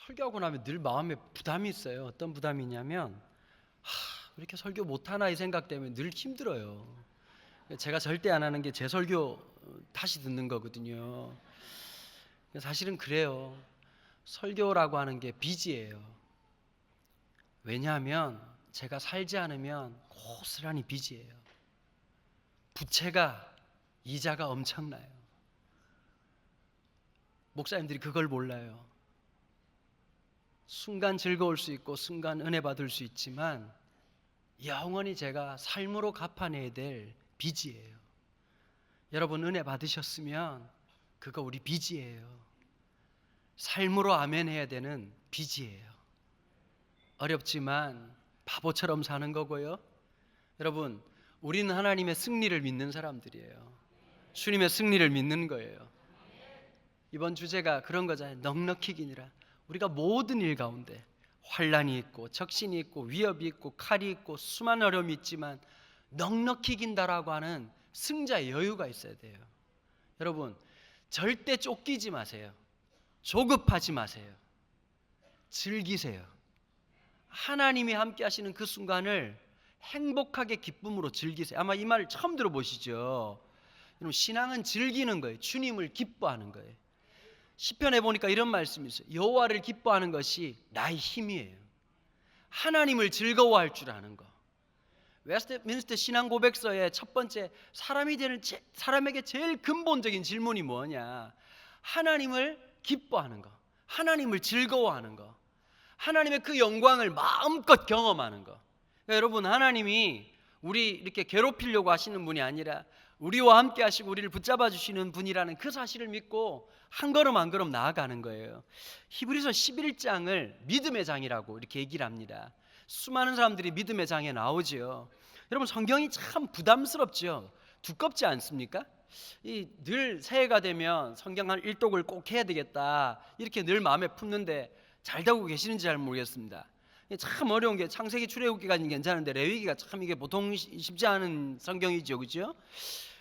설교하고 나면 늘 마음에 부담이 있어요. 어떤 부담이냐면 왜 이렇게 설교 못하나 이 생각 때문에 늘 힘들어요. 제가 절대 안 하는 게 제 설교 다시 듣는 거거든요. 사실은 그래요. 설교라고 하는 게 빚이에요. 왜냐하면 제가 살지 않으면 고스란히 빚이에요. 부채가, 이자가 엄청나요. 목사님들이 그걸 몰라요. 순간 즐거울 수 있고 순간 은혜 받을 수 있지만 영원히 제가 삶으로 갚아내야 될 빚이에요. 여러분 은혜 받으셨으면 그거 우리 빚이에요. 삶으로 아멘해야 되는 빚이에요. 어렵지만 바보처럼 사는 거고요. 여러분 우리는 하나님의 승리를 믿는 사람들이에요. 주님의 승리를 믿는 거예요. 이번 주제가 그런 거잖아요. 넉넉히 기니라. 우리가 모든 일 가운데 환난이 있고 적신이 있고 위협이 있고 칼이 있고 수많은 어려움이 있지만 넉넉히 긴다라고 하는 승자의 여유가 있어야 돼요. 여러분 절대 쫓기지 마세요. 조급하지 마세요. 즐기세요. 하나님이 함께 하시는 그 순간을 행복하게 기쁨으로 즐기세요. 아마 이 말을 처음 들어보시죠. 여러분 신앙은 즐기는 거예요. 주님을 기뻐하는 거예요. 시편에 보니까 이런 말씀이 있어요. 여호와를 기뻐하는 것이 나의 힘이에요. 하나님을 즐거워할 줄 아는 거. 웨스트민스터 신앙 고백서의 첫 번째 사람에게 제일 근본적인 질문이 뭐냐? 하나님을 기뻐하는 거, 하나님을 즐거워하는 거, 하나님의 그 영광을 마음껏 경험하는 거. 그러니까 여러분 하나님이 우리 이렇게 괴롭히려고 하시는 분이 아니라 우리와 함께 하시고 우리를 붙잡아 주시는 분이라는 그 사실을 믿고 한 걸음 한 걸음 나아가는 거예요. 히브리서 11장을 믿음의 장이라고 이렇게 얘기를 합니다. 수많은 사람들이 믿음의 장에 나오죠. 여러분 성경이 참 부담스럽죠. 두껍지 않습니까? 늘 새해가 되면 성경 한 일독을 꼭 해야 되겠다 이렇게 늘 마음에 품는데 잘 되고 계시는지 잘 모르겠습니다. 참 어려운 게 창세기 출애굽기까지는 괜찮은데 레위기가 참 이게 보통 쉽지 않은 성경이죠, 그렇죠?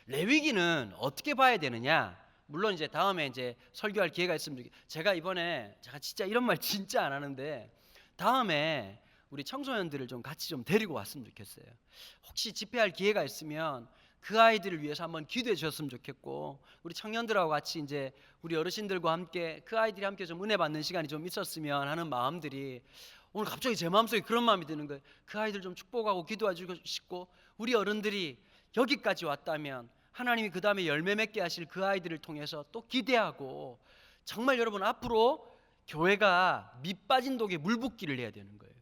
레위기는 어떻게 봐야 되느냐? 물론 이제 다음에 이제 설교할 기회가 있으면 제가 진짜 이런 말 진짜 안 하는데 다음에 우리 청소년들을 좀 같이 좀 데리고 왔으면 좋겠어요. 혹시 집회할 기회가 있으면 그 아이들을 위해서 한번 기도해 주셨으면 좋겠고 우리 청년들하고 같이 이제 우리 어르신들과 함께 그 아이들이 함께 좀 은혜 받는 시간이 좀 있었으면 하는 마음들이 오늘 갑자기 제 마음속에 그런 마음이 드는 거예요. 그 아이들 좀 축복하고 기도해 주고 싶고 우리 어른들이 여기까지 왔다면 하나님이 그 다음에 열매 맺게 하실 그 아이들을 통해서 또 기대하고 정말 여러분 앞으로 교회가 밑 빠진 독에 물 붓기를 해야 되는 거예요.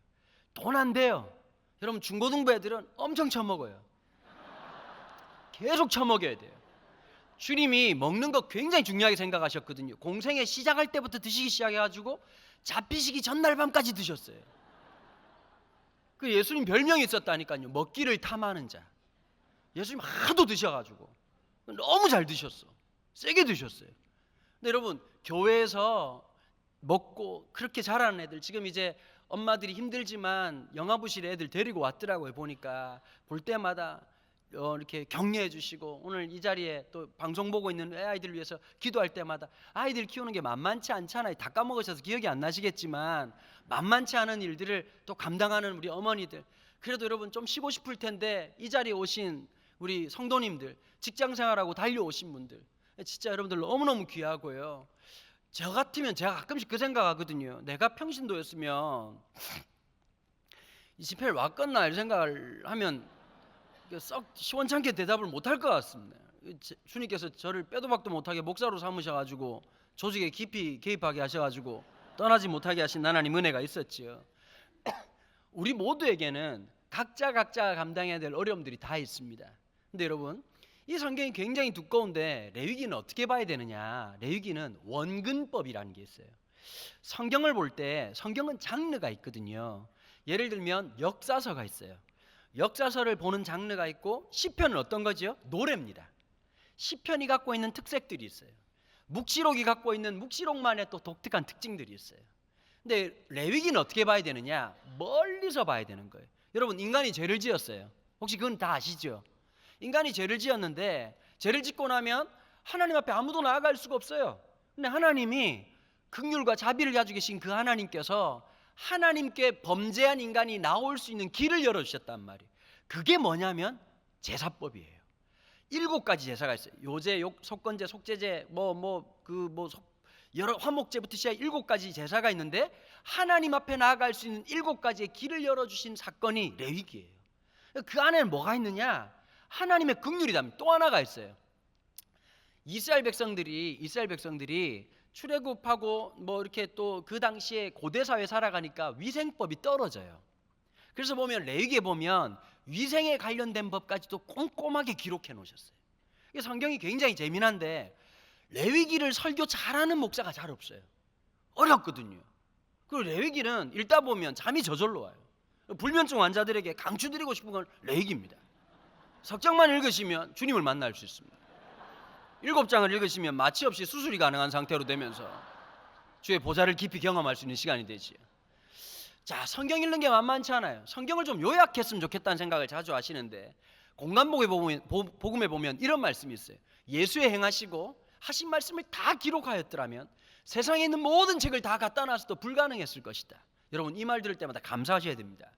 돈 안 돼요. 여러분 중고등부 애들은 엄청 처먹어요. 계속 처먹여야 돼요. 주님이 먹는 거 굉장히 중요하게 생각하셨거든요. 공생애 시작할 때부터 드시기 시작해가지고 잡히시기 전날 밤까지 드셨어요. 그 예수님 별명이 있었다니까요. 먹기를 탐하는 자. 예수님 하도 드셔가지고 너무 잘 드셨어. 세게 드셨어요. 근데 여러분 교회에서 먹고 그렇게 자라는 애들 지금 이제 엄마들이 힘들지만 영아부실 애들 데리고 왔더라고요. 보니까 볼 때마다 이렇게 격려해 주시고 오늘 이 자리에 또 방송 보고 있는 아이들 위해서 기도할 때마다 아이들 키우는 게 만만치 않잖아요. 다 까먹으셔서 기억이 안 나시겠지만 만만치 않은 일들을 또 감당하는 우리 어머니들, 그래도 여러분 좀 쉬고 싶을 텐데 이 자리에 오신 우리 성도님들, 직장생활하고 달려오신 분들 진짜 여러분들 너무너무 귀하고요. 저 같으면 제가 가끔씩 그 생각하거든요. 내가 평신도였으면 이 집회를 왔겠나 이런 생각을 하면 썩 시원찮게 대답을 못할 것 같습니다. 주님께서 저를 빼도 박도 못하게 목사로 삼으셔가지고 조직에 깊이 개입하게 하셔가지고 떠나지 못하게 하신 하나님 은혜가 있었지요. 우리 모두에게는 각자가 감당해야 될 어려움들이 다 있습니다. 근데 여러분 이 성경이 굉장히 두꺼운데 레위기는 어떻게 봐야 되느냐? 레위기는 원근법이라는 게 있어요. 성경을 볼 때 성경은 장르가 있거든요. 예를 들면 역사서가 있어요. 역사서를 보는 장르가 있고 시편은 어떤 거죠? 노래입니다. 시편이 갖고 있는 특색들이 있어요. 묵시록이 갖고 있는 묵시록만의 또 독특한 특징들이 있어요. 근데 레위기는 어떻게 봐야 되느냐? 멀리서 봐야 되는 거예요. 여러분 인간이 죄를 지었어요. 혹시 그건 다 아시죠? 인간이 죄를 지었는데 죄를 짓고 나면 하나님 앞에 아무도 나아갈 수가 없어요. 근데 하나님이 긍휼과 자비를 가지고 계신 그 하나님께서 하나님께 범죄한 인간이 나올 수 있는 길을 열어주셨단 말이에요. 그게 뭐냐면 제사법이에요. 7가지 제사가 있어요. 요제, 속건제, 속죄제, 여러 화목제부터 시작 7가지 제사가 있는데 하나님 앞에 나아갈 수 있는 7가지의 길을 열어주신 사건이 레위기예요. 그 안에는 뭐가 있느냐? 하나님의 긍휼이 담긴 또 하나가 있어요. 이스라엘 백성들이 출애굽하고 이렇게 또 그 당시에 고대 사회 살아가니까 위생법이 떨어져요. 그래서 보면 레위기에 보면 위생에 관련된 법까지도 꼼꼼하게 기록해 놓으셨어요. 이게 성경이 굉장히 재미난데 레위기를 설교 잘하는 목사가 잘 없어요. 어렵거든요. 그리고 레위기는 읽다 보면 잠이 저절로 와요. 불면증 환자들에게 강추드리고 싶은 건 레위기입니다. 석장만 읽으시면 주님을 만날 수 있습니다. 7장을 읽으시면 마취 없이 수술이 가능한 상태로 되면서 주의 보좌를 깊이 경험할 수 있는 시간이 되지요. 자, 성경 읽는 게 만만치 않아요. 성경을 좀 요약했으면 좋겠다는 생각을 자주 하시는데 공관복음에 보면 이런 말씀이 있어요. 예수의 행하시고 하신 말씀을 다 기록하였더라면 세상에 있는 모든 책을 다 갖다 놔서도 불가능했을 것이다. 여러분 이 말 들을 때마다 감사하셔야 됩니다.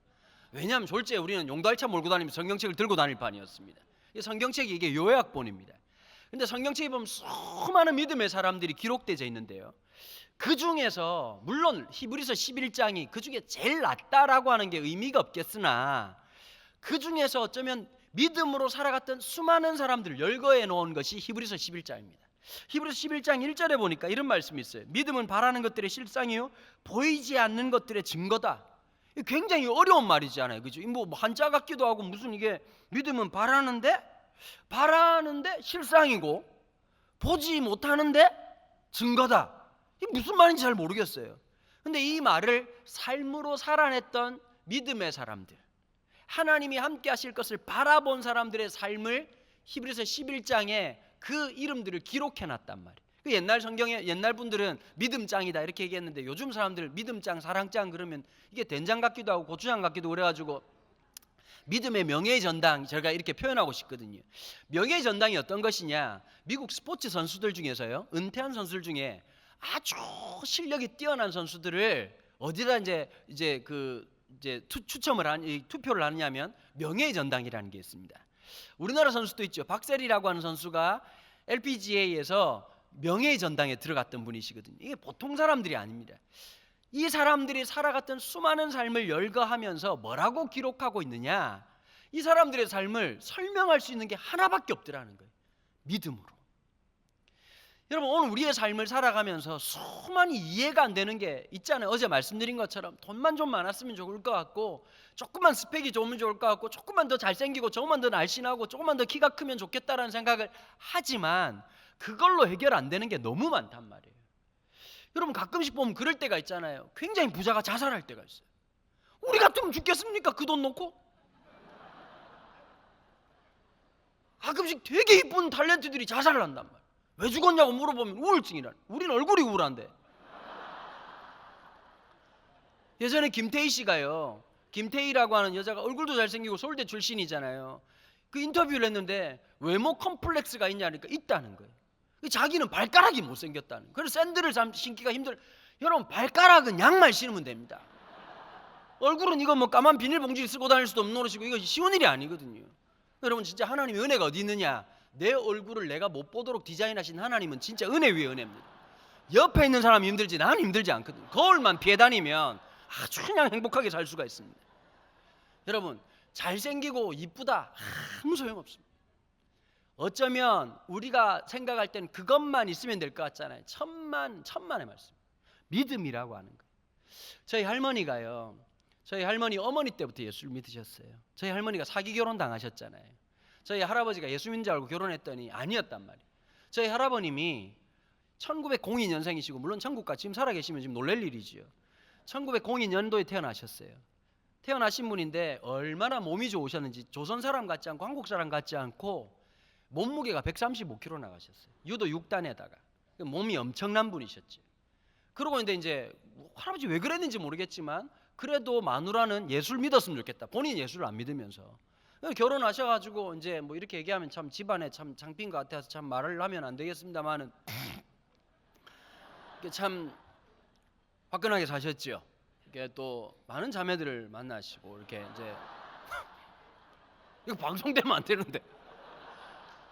왜냐하면 졸지에 우리는 용달차 몰고 다니면서 성경책을 들고 다닐 판이었습니다. 이 성경책이 이게 요약본입니다. 근데 성경책에 보면 수많은 믿음의 사람들이 기록되어 있는데요. 그 중에서 물론 히브리서 11장이 그 중에 제일 낫다라고 하는 게 의미가 없겠으나 그 중에서 어쩌면 믿음으로 살아갔던 수많은 사람들을 열거해 놓은 것이 히브리서 11장입니다. 히브리서 11장 1절에 보니까 이런 말씀이 있어요. 믿음은 바라는 것들의 실상이요 보이지 않는 것들의 증거다. 굉장히 어려운 말이잖아요. 그죠? 뭐 한자 같기도 하고 무슨 이게 믿음은 바라는데 실상이고 보지 못하는데 증거다. 이게 무슨 말인지 잘 모르겠어요. 근데 이 말을 삶으로 살아냈던 믿음의 사람들, 하나님이 함께 하실 것을 바라본 사람들의 삶을 히브리서 11장에 그 이름들을 기록해 놨단 말이에요. 옛날 성경에 옛날 분들은 믿음장이다 이렇게 얘기했는데 요즘 사람들 믿음장, 사랑장 그러면 이게 된장 같기도 하고 고추장 같기도 그래가지고 믿음의 명예의 전당 제가 이렇게 표현하고 싶거든요. 명예의 전당이 어떤 것이냐? 미국 스포츠 선수들 중에서요, 은퇴한 선수들 중에 아주 실력이 뛰어난 선수들을 어디다 투표를 하느냐면 명예의 전당이라는 게 있습니다. 우리나라 선수도 있죠. 박세리라고 하는 선수가 LPGA에서 명예의 전당에 들어갔던 분이시거든요. 이게 보통 사람들이 아닙니다. 이 사람들이 살아갔던 수많은 삶을 열거하면서 뭐라고 기록하고 있느냐? 이 사람들의 삶을 설명할 수 있는 게 하나밖에 없더라는 거예요. 믿음으로. 여러분 오늘 우리의 삶을 살아가면서 수많이 이해가 안 되는 게 있잖아요. 어제 말씀드린 것처럼 돈만 좀 많았으면 좋을 것 같고, 조금만 스펙이 좋으면 좋을 것 같고, 조금만 더 잘생기고 조금만 더 날씬하고 조금만 더 키가 크면 좋겠다라는 생각을 하지만 그걸로 해결 안 되는 게 너무 많단 말이에요. 여러분 가끔씩 보면 그럴 때가 있잖아요. 굉장히 부자가 자살할 때가 있어요. 우리 같으면 죽겠습니까? 그 돈 놓고? 가끔씩 되게 이쁜 탤런트들이 자살을 한단 말이에요. 왜 죽었냐고 물어보면 우울증이라는. 우린 얼굴이 우울한데. 예전에 김태희 씨가요, 김태희라고 하는 여자가 얼굴도 잘생기고 서울대 출신이잖아요. 그 인터뷰를 했는데 외모 컴플렉스가 있냐니까 있다는 거예요. 자기는 발가락이 못생겼다는 거예요. 그래서 샌들을 신기가 힘들어. 여러분 발가락은 양말 신으면 됩니다. 얼굴은 이거 뭐 까만 비닐봉지 쓰고 다닐 수도 없는 노릇이고 이거 쉬운 일이 아니거든요. 여러분 진짜 하나님의 은혜가 어디 있느냐? 내 얼굴을 내가 못 보도록 디자인하신 하나님은 진짜 은혜 위에 은혜입니다. 옆에 있는 사람이 힘들지 나는 힘들지 않거든요. 거울만 피해 다니면 아주 그냥 행복하게 살 수가 있습니다. 여러분 잘생기고 이쁘다 아무 소용없습니다. 어쩌면 우리가 생각할 땐 그것만 있으면 될 것 같잖아요. 천만의 말씀. 믿음이라고 하는 거예요. 저희 할머니 어머니 때부터 예수를 믿으셨어요. 저희 할머니가 사기 결혼 당하셨잖아요. 저희 할아버지가 예수 믿는 줄 알고 결혼했더니 아니었단 말이에요. 저희 할아버님이 1902년생이시고 물론 천국가 지금 살아계시면 지금 놀랄 일이지요. 1902년도에 태어나셨어요. 태어나신 분인데 얼마나 몸이 좋으셨는지 조선 사람 같지 않고 한국 사람 같지 않고 몸무게가 135kg 나가셨어요. 유도 6단에다가 몸이 엄청난 분이셨죠. 그러고 이제 할아버지 왜 그랬는지 모르겠지만 그래도 마누라는 예수를 믿었으면 좋겠다. 본인 예수를 안 믿으면서 결혼하셔가지고 이제 뭐 이렇게 얘기하면 참 집안에 참 장핀 것 같아서 참 말을 하면 안 되겠습니다만은 참 화끈하게 사셨죠. 이게 또 많은 자매들을 만나시고 이렇게 이제 이거 방송되면 안 되는데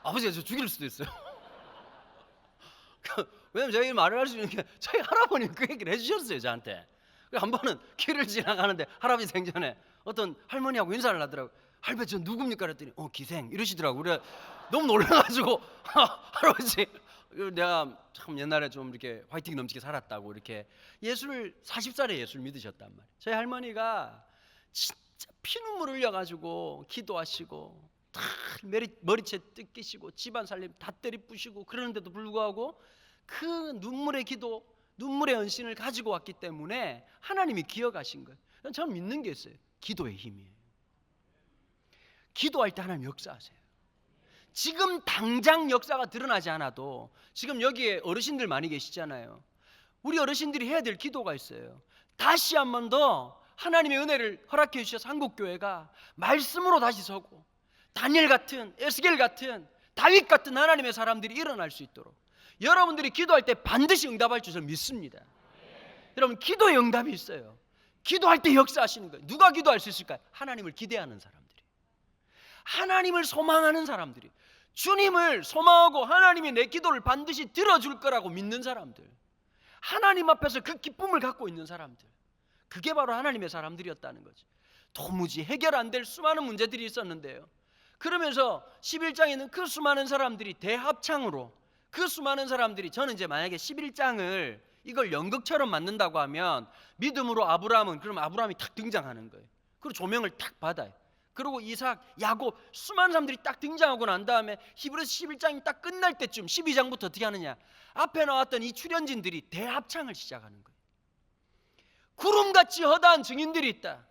아버지가 저 죽일 수도 있어요. 왜냐면 제가 이 말을 할 수 있는 게 저희 할아버님 그 얘기를 해주셨어요 저한테. 한 번은 길을 지나가는데 할아버지 생전에 어떤 할머니하고 인사를 하더라고요. 할배 저 누굽니까? 그랬더니 기생 이러시더라고요. 그래 너무 놀라가지고 할아버지 내가 참 옛날에 좀 이렇게 화이팅 넘치게 살았다고 이렇게 40살에 예수를 믿으셨단 말이에요. 저희 할머니가 진짜 피눈물 흘려가지고 기도하시고 다 머리채 뜯기시고 집안 살림 다 때리부시고 그러는데도 불구하고 그 눈물의 기도 눈물의 헌신을 가지고 왔기 때문에 하나님이 기억하신 거예요. 저는 믿는 게 있어요. 기도의 힘이에요. 기도할 때 하나님 역사하세요. 지금 당장 역사가 드러나지 않아도 지금 여기에 어르신들 많이 계시잖아요. 우리 어르신들이 해야 될 기도가 있어요. 다시 한 번 더 하나님의 은혜를 허락해 주셔서 한국교회가 말씀으로 다시 서고 다니엘 같은 에스겔 같은 다윗 같은 하나님의 사람들이 일어날 수 있도록 여러분들이 기도할 때 반드시 응답할 줄 믿습니다. 여러분 기도의 응답이 있어요. 기도할 때 역사하시는 거예요. 누가 기도할 수 있을까요? 하나님을 기대하는 사람들이, 하나님을 소망하는 사람들이, 주님을 소망하고 하나님이 내 기도를 반드시 들어줄 거라고 믿는 사람들, 하나님 앞에서 그 기쁨을 갖고 있는 사람들, 그게 바로 하나님의 사람들이었다는 거지. 도무지 해결 안 될 수많은 문제들이 있었는데요. 그러면서 11장에는 그 수많은 사람들이 대합창으로 그 수많은 사람들이 저는 이제 만약에 11장을 이걸 연극처럼 만든다고 하면 믿음으로 아브라함은 그럼 아브라함이 탁 등장하는 거예요. 그리고 조명을 탁 받아요. 그리고 이삭, 야곱 수많은 사람들이 딱 등장하고 난 다음에 히브리서 11장이 딱 끝날 때쯤 12장부터 어떻게 하느냐, 앞에 나왔던 이 출연진들이 대합창을 시작하는 거예요. 구름같이 허다한 증인들이 있다.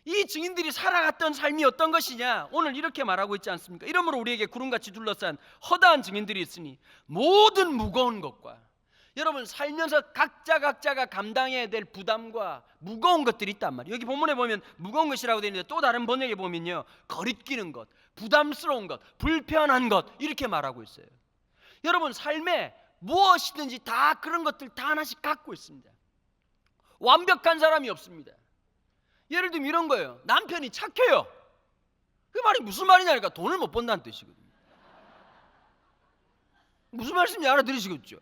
이 증인들이 살아갔던 삶이 어떤 것이냐, 오늘 이렇게 말하고 있지 않습니까? 이러므로 우리에게 구름같이 둘러싼 허다한 증인들이 있으니 모든 무거운 것과, 여러분 살면서 각자가 감당해야 될 부담과 무거운 것들이 있단 말이에요. 여기 본문에 보면 무거운 것이라고 되어 있는데 또 다른 번역에 보면요, 거리끼는 것, 부담스러운 것, 불편한 것 이렇게 말하고 있어요. 여러분 삶에 무엇이든지 다 그런 것들 다 하나씩 갖고 있습니다. 완벽한 사람이 없습니다. 예를 들면 이런 거예요. 남편이 착해요. 그 말이 무슨 말이냐니까 돈을 못 번다는 뜻이거든요. 무슨 말씀인지 알아들으시겠죠?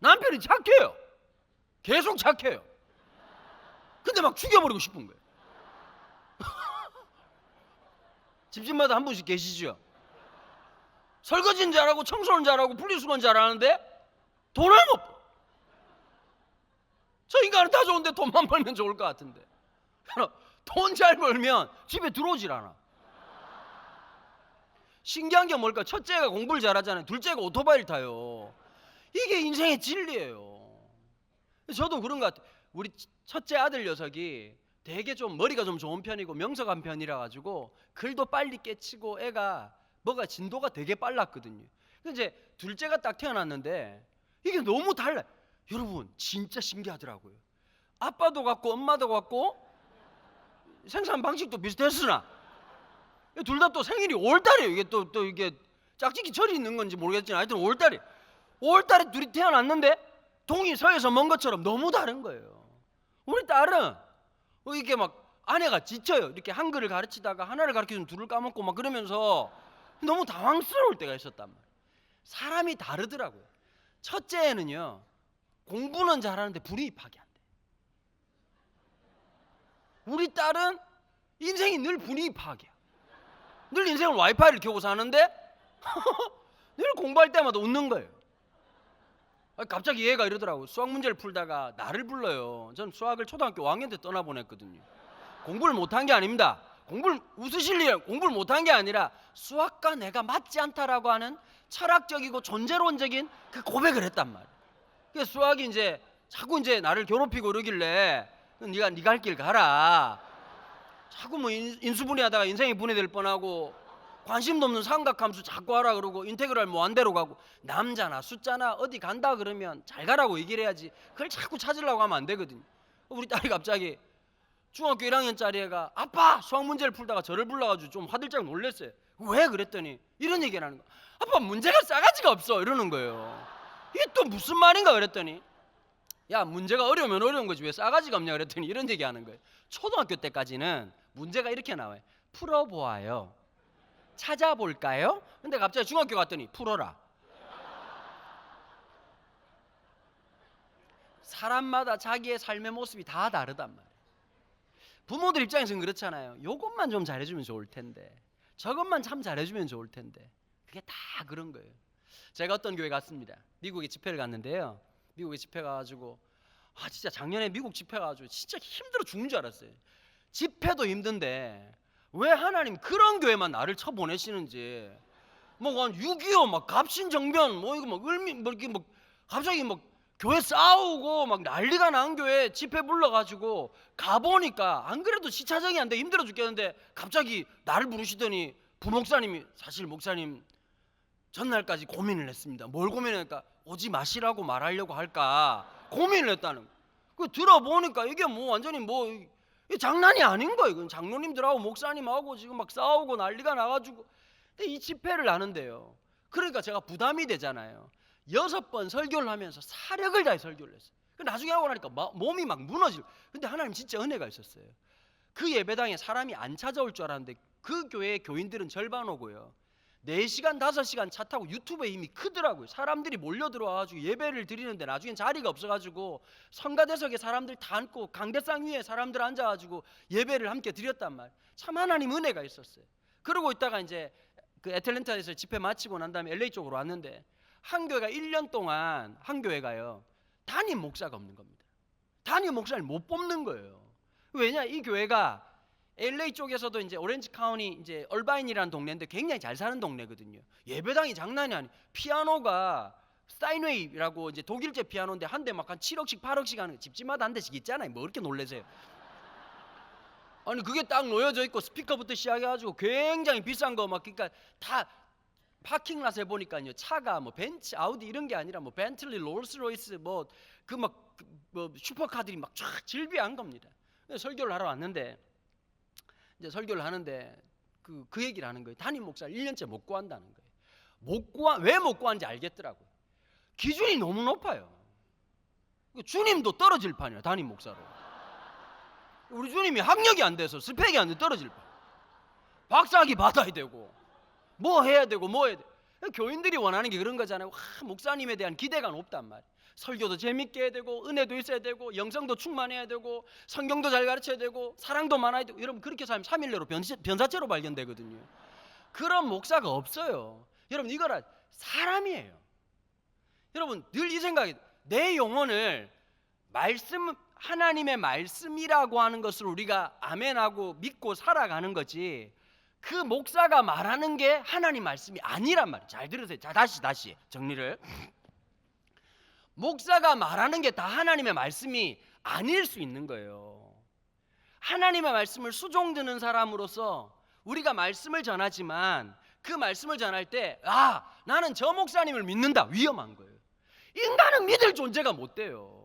남편이 착해요. 계속 착해요. 근데 막 죽여버리고 싶은 거예요. 집집마다 한 분씩 계시죠? 설거지는 잘하고 청소는 잘하고 분리수거는 잘하는데 돈을 못 벌어. 저 인간은 다 좋은데 돈만 벌면 좋을 것 같은데 돈 잘 벌면 집에 들어오질 않아. 신기한 게 뭘까? 첫째가 공부를 잘하잖아요. 둘째가 오토바이를 타요. 이게 인생의 진리예요. 저도 그런 것 같아요. 우리 첫째 아들 녀석이 되게 좀 머리가 좀 좋은 편이고 명석한 편이라 가지고 글도 빨리 깨치고 애가 뭐가 진도가 되게 빨랐거든요. 이제 둘째가 딱 태어났는데 이게 너무 달라요. 여러분 진짜 신기하더라고요. 아빠도 같고 엄마도 같고 생산 방식도 비슷했으나 둘 다 또 생일이 5월달이에요. 이게 또 이게 짝짓기 절이 있는 건지 모르겠지만 하여튼 5월달에 둘이 태어났는데 동이 서에서 먼 것처럼 너무 다른 거예요. 우리 딸은 이게 막 아내가 지쳐요. 이렇게 한글을 가르치다가 하나를 가르쳐주면 둘을 까먹고 막 그러면서 너무 당황스러울 때가 있었단 말이에요. 사람이 다르더라고요. 첫째는요 공부는 잘하는데 불이입하게 안 돼. 우리 딸은 인생이 늘 불이입하게야. 늘 인생을 와이파이를 켜고 사는데 늘 공부할 때마다 웃는 거예요. 갑자기 얘가 이러더라고요. 수학 문제를 풀다가 나를 불러요. 전 수학을 초등학교 5학년 때 떠나보냈거든요. 공부를 못한 게 아닙니다. 웃으실 일이에요. 공부를 못한 게 아니라 수학과 내가 맞지 않다라고 하는 철학적이고 존재론적인 그 고백을 했단 말이에요. 그래서 수학이 이제 자꾸 이제 나를 괴롭히고 이러길래 네가 할 길 가라. 자꾸 뭐 인수분해하다가 인생이 분해될 뻔하고 관심도 없는 삼각함수 자꾸 하라 그러고 인테그랄 무한대로 가고 남자나 숫자나 어디 간다 그러면 잘 가라고 얘기를 해야지 그걸 자꾸 찾으려고 하면 안 되거든요. 우리 딸이 갑자기 중학교 1학년짜리 애가 아빠 수학 문제를 풀다가 저를 불러가지고 좀 화들짝 놀랐어요. 왜? 그랬더니 이런 얘기를 하는 거야. 아빠 문제가 싸가지가 없어 이러는 거예요. 이게 또 무슨 말인가 그랬더니 야, 문제가 어려우면 어려운 거지 왜 싸가지가 없냐 그랬더니 이런 얘기하는 거예요. 초등학교 때까지는 문제가 이렇게 나와요. 풀어보아요. 찾아볼까요? 근데 갑자기 중학교 갔더니 풀어라. 사람마다 자기의 삶의 모습이 다 다르단 말이에요. 부모들 입장에서는 그렇잖아요. 요것만 좀 잘해주면 좋을 텐데, 저것만 참 잘해주면 좋을 텐데. 그게 다 그런 거예요. 제가 어떤 교회 갔습니다. 미국에 집회를 갔는데요. 미국에 집회 가가지고 진짜 작년에 미국 집회 가가지고 진짜 힘들어 죽는 줄 알았어요. 집회도 힘든데 왜 하나님 그런 교회만 나를 쳐보내시는지. 뭐 6.25 막 갑신정변 뭐 이거 막 을미 뭐 이렇게 뭐 갑자기 막 교회 싸우고 막 난리가 난 교회 집회 불러가지고 가보니까 안 그래도 시차적이 안 돼 힘들어 죽겠는데 갑자기 나를 부르시더니 부목사님이 사실 목사님 전날까지 고민을 했습니다. 뭘 고민했을까? 오지 마시라고 말하려고 할까 고민을 했다는 거예요. 그 들어보니까 이게 뭐 완전히 뭐 이게 장난이 아닌 거예요. 장로님들하고 목사님하고 지금 막 싸우고 난리가 나가지고 근데 이 집회를 하는데요. 그러니까 제가 부담이 되잖아요. 6번 설교를 하면서 사력을 다해 설교를 했어요. 나중에 하고 나니까 몸이 막 무너지고. 근데 하나님 진짜 은혜가 있었어요. 그 예배당에 사람이 안 찾아올 줄 알았는데 그 교회의 교인들은 절반 오고요. 4시간 5시간 차 타고 유튜브의 힘이 크더라고요. 사람들이 몰려 들어와가지고 예배를 드리는데 나중엔 자리가 없어가지고 성가대석에 사람들 다 앉고 강대상 위에 사람들 앉아가지고 예배를 함께 드렸단 말이에요. 참 하나님 은혜가 있었어요. 그러고 있다가 이제 그 애틀랜타에서 집회 마치고 난 다음에 LA 쪽으로 왔는데 한 교회가 1년 동안 한 교회가요 담임 목사가 없는 겁니다. 담임 목사를 못 뽑는 거예요. 왜냐 이 교회가 LA 쪽에서도 이제 오렌지 카운티 이제 얼바인이라는 동네인데 굉장히 잘 사는 동네거든요. 예배당이 장난이 아니에요. 피아노가 스타인웨이라고 이제 독일제 피아노인데 한 대 막 한 7억씩 8억씩 하는 집집마다 한 대씩 있잖아요. 뭐 그렇게 놀라세요? 아니 그게 딱 놓여져 있고 스피커부터 시작해가지고 굉장히 비싼 거 막 그러니까 다 파킹랏에 보니까요 차가 뭐 벤츠, 아우디 이런 게 아니라 뭐 벤틀리, 롤스로이스 뭐 그 막 뭐 슈퍼카들이 막 쫙 질비한 겁니다. 설교를 하러 왔는데 이제 설교를 하는데 그 얘기를 하는 거예요. 담임 목사를 1년째 못 구한다는 거예요. 왜 못 구하는지 알겠더라고요. 기준이 너무 높아요. 주님도 떨어질 판이야 담임 목사로. 우리 주님이 학력이 안 돼서 스펙이 안 돼 떨어질 판. 박사학위 받아야 되고 뭐 해야 되고 뭐 해야 돼. 교인들이 원하는 게 그런 거잖아요. 목사님에 대한 기대가 높단 말이에요. 설교도 재밌게 해야 되고 은혜도 있어야 되고 영성도 충만해야 되고 성경도 잘 가르쳐야 되고 사랑도 많아야 되고. 여러분 그렇게 살면 3일 내로 변사체로 발견되거든요. 그런 목사가 없어요. 여러분 이거라 사람이에요. 여러분 늘 이 생각이 내 영혼을 하나님의 말씀이라고 하는 것을 우리가 아멘하고 믿고 살아가는 거지 그 목사가 말하는 게 하나님 말씀이 아니란 말이에요. 잘 들으세요. 자 다시 정리를. 목사가 말하는 게 다 하나님의 말씀이 아닐 수 있는 거예요. 하나님의 말씀을 수종드는 사람으로서 우리가 말씀을 전하지만 그 말씀을 전할 때 나는 저 목사님을 믿는다 위험한 거예요. 인간은 믿을 존재가 못 돼요.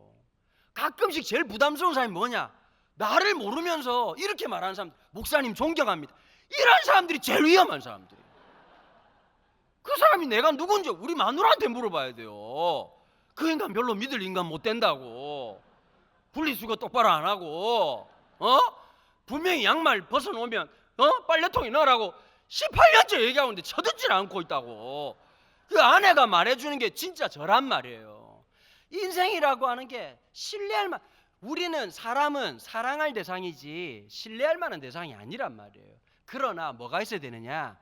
가끔씩 제일 부담스러운 사람이 뭐냐? 나를 모르면서 이렇게 말하는 사람 목사님 존경합니다. 이런 사람들이 제일 위험한 사람들이에요. 그 사람이 내가 누군지 우리 마누라한테 물어봐야 돼요. 그 인간 별로 믿을 인간 못 된다고. 분리수거 똑바로 안 하고 분명히 양말 벗어놓으면 빨래통에 넣으라고 18년째 얘기하고 있는데 쳐듣질 않고 있다고. 그 아내가 말해주는 게 진짜 저란 말이에요. 인생이라고 하는 게 신뢰할 만 우리는 사람은 사랑할 대상이지 신뢰할 만한 대상이 아니란 말이에요. 그러나 뭐가 있어야 되느냐?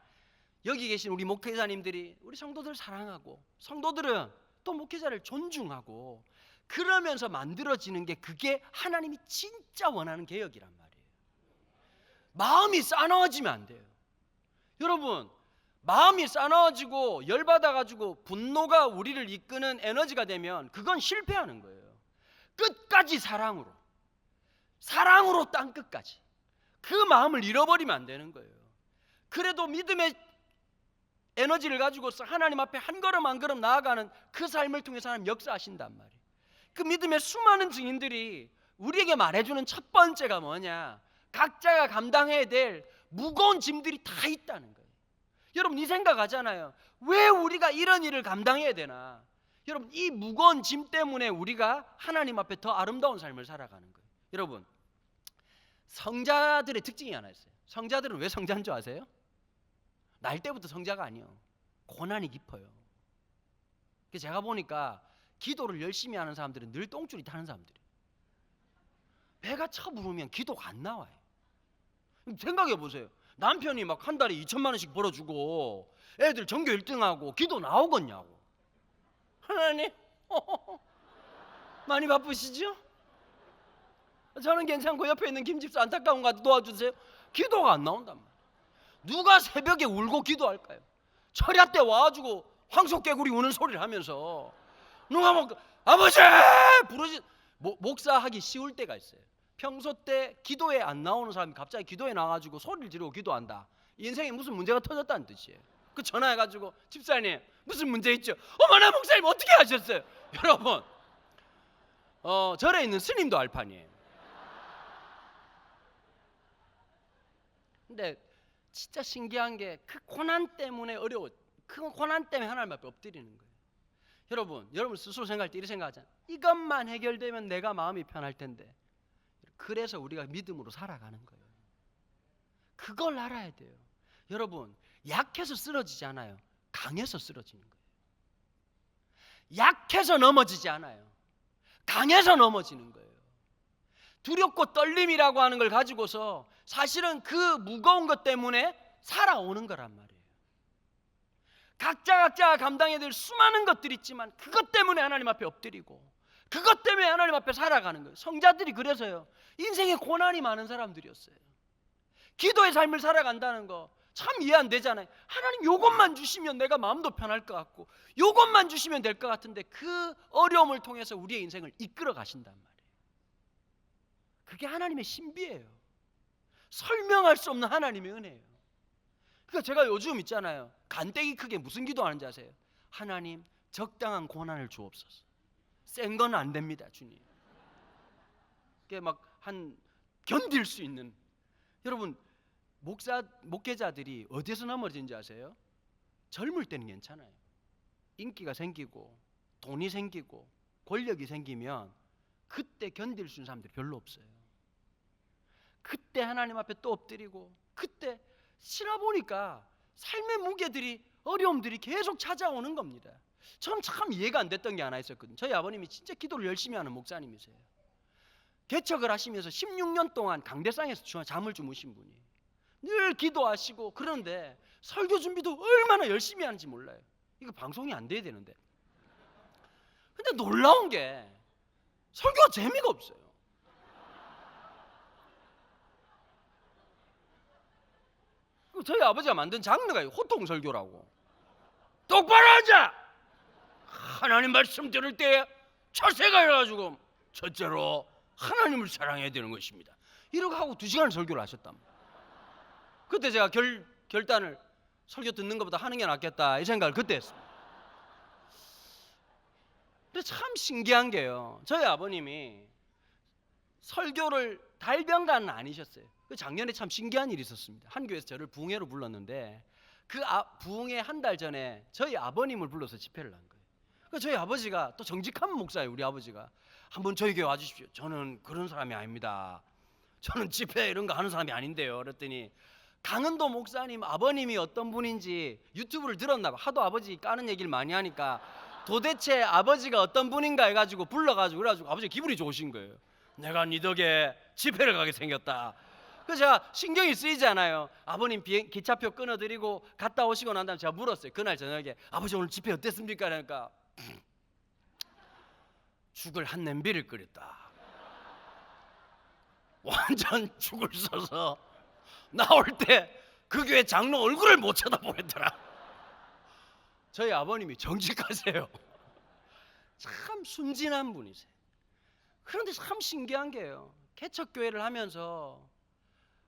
여기 계신 우리 목회자님들이 우리 성도들 사랑하고 성도들은 또 목회자를 존중하고 그러면서 만들어지는 게 그게 하나님이 진짜 원하는 개혁이란 말이에요. 마음이 싸나워지면 안 돼요. 여러분 마음이 싸나워지고 열받아가지고 분노가 우리를 이끄는 에너지가 되면 그건 실패하는 거예요. 끝까지 사랑으로 땅 끝까지 그 마음을 잃어버리면 안 되는 거예요. 그래도 믿음의 에너지를 가지고서 하나님 앞에 한 걸음 한 걸음 나아가는 그 삶을 통해서 하나님 역사하신단 말이에요. 그 믿음의 수많은 증인들이 우리에게 말해주는 첫 번째가 뭐냐? 각자가 감당해야 될 무거운 짐들이 다 있다는 거예요. 여러분 이 생각하잖아요. 왜 우리가 이런 일을 감당해야 되나? 여러분, 이 무거운 짐 때문에 우리가 하나님 앞에 더 아름다운 삶을 살아가는 거예요. 여러분, 성자들의 특징이 하나 있어요. 성자들은 왜 성자인 줄 아세요? 날 때부터 성자가 아니에요. 고난이 깊어요. 제가 보니까 기도를 열심히 하는 사람들은 늘 똥줄이 타는 사람들이에요. 배가 차부르면 기도가 안 나와요. 생각해 보세요. 남편이 막 한 달에 2천만 원씩 벌어주고 애들 전교 1등하고 기도 나오겠냐고. 하나님 많이 바쁘시죠? 저는 괜찮고 옆에 있는 김집사 안타까운 거 도와주세요. 기도가 안 나온단 말이에요. 누가 새벽에 울고 기도할까요? 철야 때 와가지고 황소개구리 우는 소리를 하면서 누가 막 아버지 부르지. 목사하기 쉬울 때가 있어요. 평소 때 기도에 안 나오는 사람이 갑자기 기도에 나와가지고 소리를 지르고 기도한다. 인생에 무슨 문제가 터졌다는 뜻이에요. 그 전화해가지고 집사님 무슨 문제 있죠? 어머나 목사님 어떻게 하셨어요? 여러분, 절에 있는 스님도 알판이에요. 근데 진짜 신기한 게 그 고난 때문에 그 고난 때문에 하나님 앞에 엎드리는 거예요. 여러분 스스로 생각할 때 이렇게 생각하잖아요. 이것만 해결되면 내가 마음이 편할 텐데. 그래서 우리가 믿음으로 살아가는 거예요. 그걸 알아야 돼요. 여러분, 약해서 쓰러지지 않아요. 강해서 쓰러지는 거예요. 약해서 넘어지지 않아요. 강해서 넘어지는 거예요. 두렵고 떨림이라고 하는 걸 가지고서 사실은 그 무거운 것 때문에 살아오는 거란 말이에요. 각자가 감당해야 될 수많은 것들이 있지만 그것 때문에 하나님 앞에 엎드리고 그것 때문에 하나님 앞에 살아가는 거예요. 성자들이 그래서요, 인생에 고난이 많은 사람들이었어요. 기도의 삶을 살아간다는 거 참 이해 안 되잖아요. 하나님 요것만 주시면 내가 마음도 편할 것 같고 요것만 주시면 될 것 같은데 그 어려움을 통해서 우리의 인생을 이끌어 가신단 말이에요. 그게 하나님의 신비예요. 설명할 수 없는 하나님의 은혜예요. 그러니까 제가 요즘 있잖아요, 간떼기 크게 무슨 기도하는지 아세요? 하나님 적당한 고난을 주옵소서. 센 건 안 됩니다, 주님. 그게 막 한 견딜 수 있는. 여러분, 목회자들이 어디서 넘어진지 아세요? 젊을 때는 괜찮아요. 인기가 생기고 돈이 생기고 권력이 생기면 그때 견딜 수 있는 사람들이 별로 없어요. 그때 하나님 앞에 또 엎드리고 그때 쉬다 보니까 삶의 무게들이, 어려움들이 계속 찾아오는 겁니다. 저는 참 이해가 안 됐던 게 하나 있었거든요. 저희 아버님이 진짜 기도를 열심히 하는 목사님이세요. 개척을 하시면서 16년 동안 강대상에서 잠을 주무신 분이 늘 기도하시고 그런데 설교 준비도 얼마나 열심히 하는지 몰라요. 이거 방송이 안 돼야 되는데. 근데 놀라운 게 설교가 재미가 없어요. 저희 아버지가 만든 장르가 호통 설교라고. 똑바로 앉아! 하나님 말씀 들을 때 자세가 해가지고 첫째로 하나님을 사랑해야 되는 것입니다. 이렇게 하고 2시간 설교를 하셨단 말이에요. 그때 제가 결단을 설교 듣는 것보다 하는 게 낫겠다 이 생각을 그때 했습니다. 근데 참 신기한 게요, 저희 아버님이 설교를 달병가는 아니셨어요. 작년에 참 신기한 일이 있었습니다. 한 교회에서 저를 부흥회로 불렀는데 그 부흥회 한 달 전에 저희 아버님을 불러서 집회를 한 거예요. 그러니까 저희 아버지가 또 정직한 목사예요. 우리 아버지가 한번 저희 교회 와주십시오. 저는 그런 사람이 아닙니다. 저는 집회 이런 거 하는 사람이 아닌데요. 그랬더니 강은도 목사님 아버님이 어떤 분인지 유튜브를 들었나 봐. 하도 아버지 까는 얘기를 많이 하니까 도대체 아버지가 어떤 분인가 해가지고 불러가지고 그래가지고 아버지 기분이 좋으신 거예요. 내가 네 덕에 집회를 가게 생겼다. 그래서 제가 신경이 쓰이잖아요. 아버님 기차표 끊어드리고 갔다 오시고 난 다음에 제가 물었어요. 그날 저녁에 아버지 오늘 집회 어땠습니까? 그러니까 죽을 한 냄비를 끓였다. 완전 죽을 써서 나올 때 그 교회 장로 얼굴을 못 쳐다보겠더라. 저희 아버님이 정직하세요. 참 순진한 분이세요. 그런데 참 신기한 게요, 개척교회를 하면서